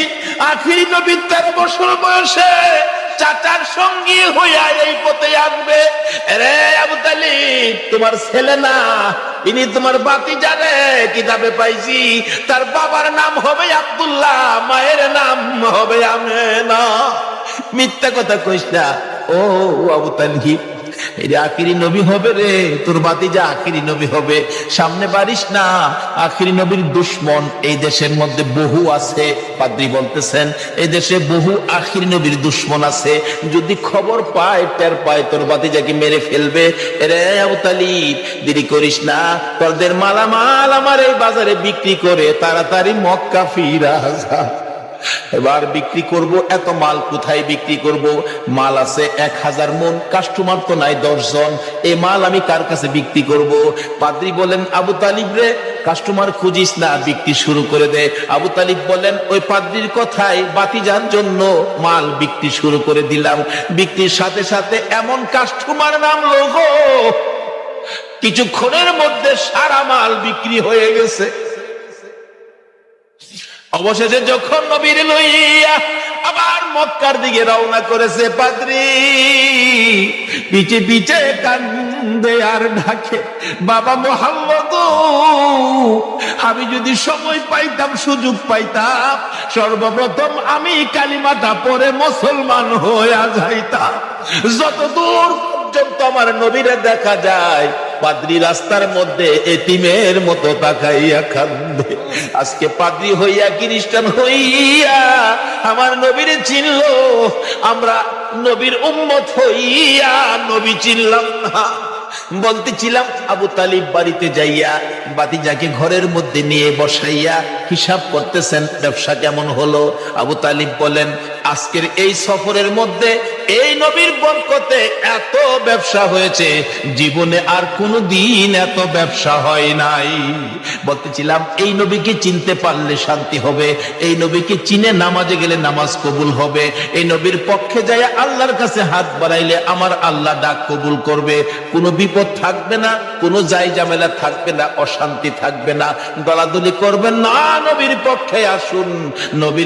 আখিরি নবী 13 বছর বয়সে চাচার সঙ্গী হইয়া এই পথে আসবে। রে আবু তালিব, তোমার ছেলে না, ইনি তোমার ভাতিজা রে। কিতাবে পাইছি তার বাবার নাম হবে আব্দুল্লাহ, মায়ের নাম হবে আমেনা। মিথ্যা কথা কইস না ও আবু তালিব, এই আখিরি নবী হবে রে, তোর ভাতিজা আখিরি নবী হবে। সামনে পারিস না, আখিরি নবীর দুশ্মন এই দেশের মধ্যে বহু আছে। পাদ্রী বলতেছেন এই দেশে বহু আখিরি নবীর দুশ্মন আছে, যদি খবর পায়, টের পায়, তোর ভাতিজাকে মেরে ফেলবে। রে আবু তালিব, দেরি করিস না, তোদের মালামাল আমার এই বাজারে বিক্রি করে তাড়াতাড়ি মক্কা ফিরা যা। এবার বিক্রি করব, এত মাল কোথায় বিক্রি করব? মাল আছে 1000 মন, কাস্টমার তো নাই 10 জন, এই মাল আমি কার কাছে বিক্রি করব? পাদ্রী বলেন, আবু তালিব রে, কাস্টমার খুঁজিস না, বিক্রি শুরু করে দে। আবু তালিব বলেন, ওই পাদ্রীর কথায় ভাতিজার জন্য মাল বিক্রি শুরু করে দিলাম। বিক্রির সাথে সাথে এমন কাস্টমার নামলো গো, কিছুক্ষণের মধ্যে সারা মাল বিক্রি হয়ে গেছে। অবশেষে যখন নবীর লইয়া আবার মক্কার দিকে রওনা করেছে, পাদ্রী পিছে পিছে কান্দে আর ডাকে, বাবা মুহাম্মদ, আমি যদি সময় পাইতাম, সুযোগ পাইতাম, সর্বপ্রথম আমি কালিমাটা পড়ে মুসলমান হইয়া যাইতাম। যতদূর পর্যন্ত আমার নবীরে দেখা যায়, পাদ্রী রাস্তার মধ্যে এতিমের মতো তাকাইয়া কান্দে। আজকে পাদ্রী হইয়া, খ্রিস্টান হইয়া আমার নবীরে চিনল, আমরা নবীর উম্মত হইয়া নবী চিনলাম না। বলতেছিলাম, আবু তালিব বাড়িতে যাইয়া ভাতিজাকে ঘরের মধ্যে নিয়ে বসাইয়া হিসাব করতেছেন, ব্যবসা কেমন হলো? আবু তালিব বলেন, আজকের এই সফরের মধ্যে এই নবীর বরকতে এত ব্যবসা হয়েছে, জীবনে আর কোনো দিন এত ব্যবসা হয় নাই। বলতেছিলাম, এই নবীকে চিনতে পারলে শান্তি হবে, এই নবীকে চিনে নামাজে গেলে নামাজ কবুল হবে, এই নবীর পক্ষে যায় আল্লাহর কাছে হাত বাড়াইলে আমার আল্লাহ ডাক কবুল করবে, কোনো বিপদ থাকবে না, কোনো জাই ঝামেলা থাকবে না, অশান্তি থাকবে না। দলাদলি করবেন না, নবীর পক্ষে আসুন। নবীর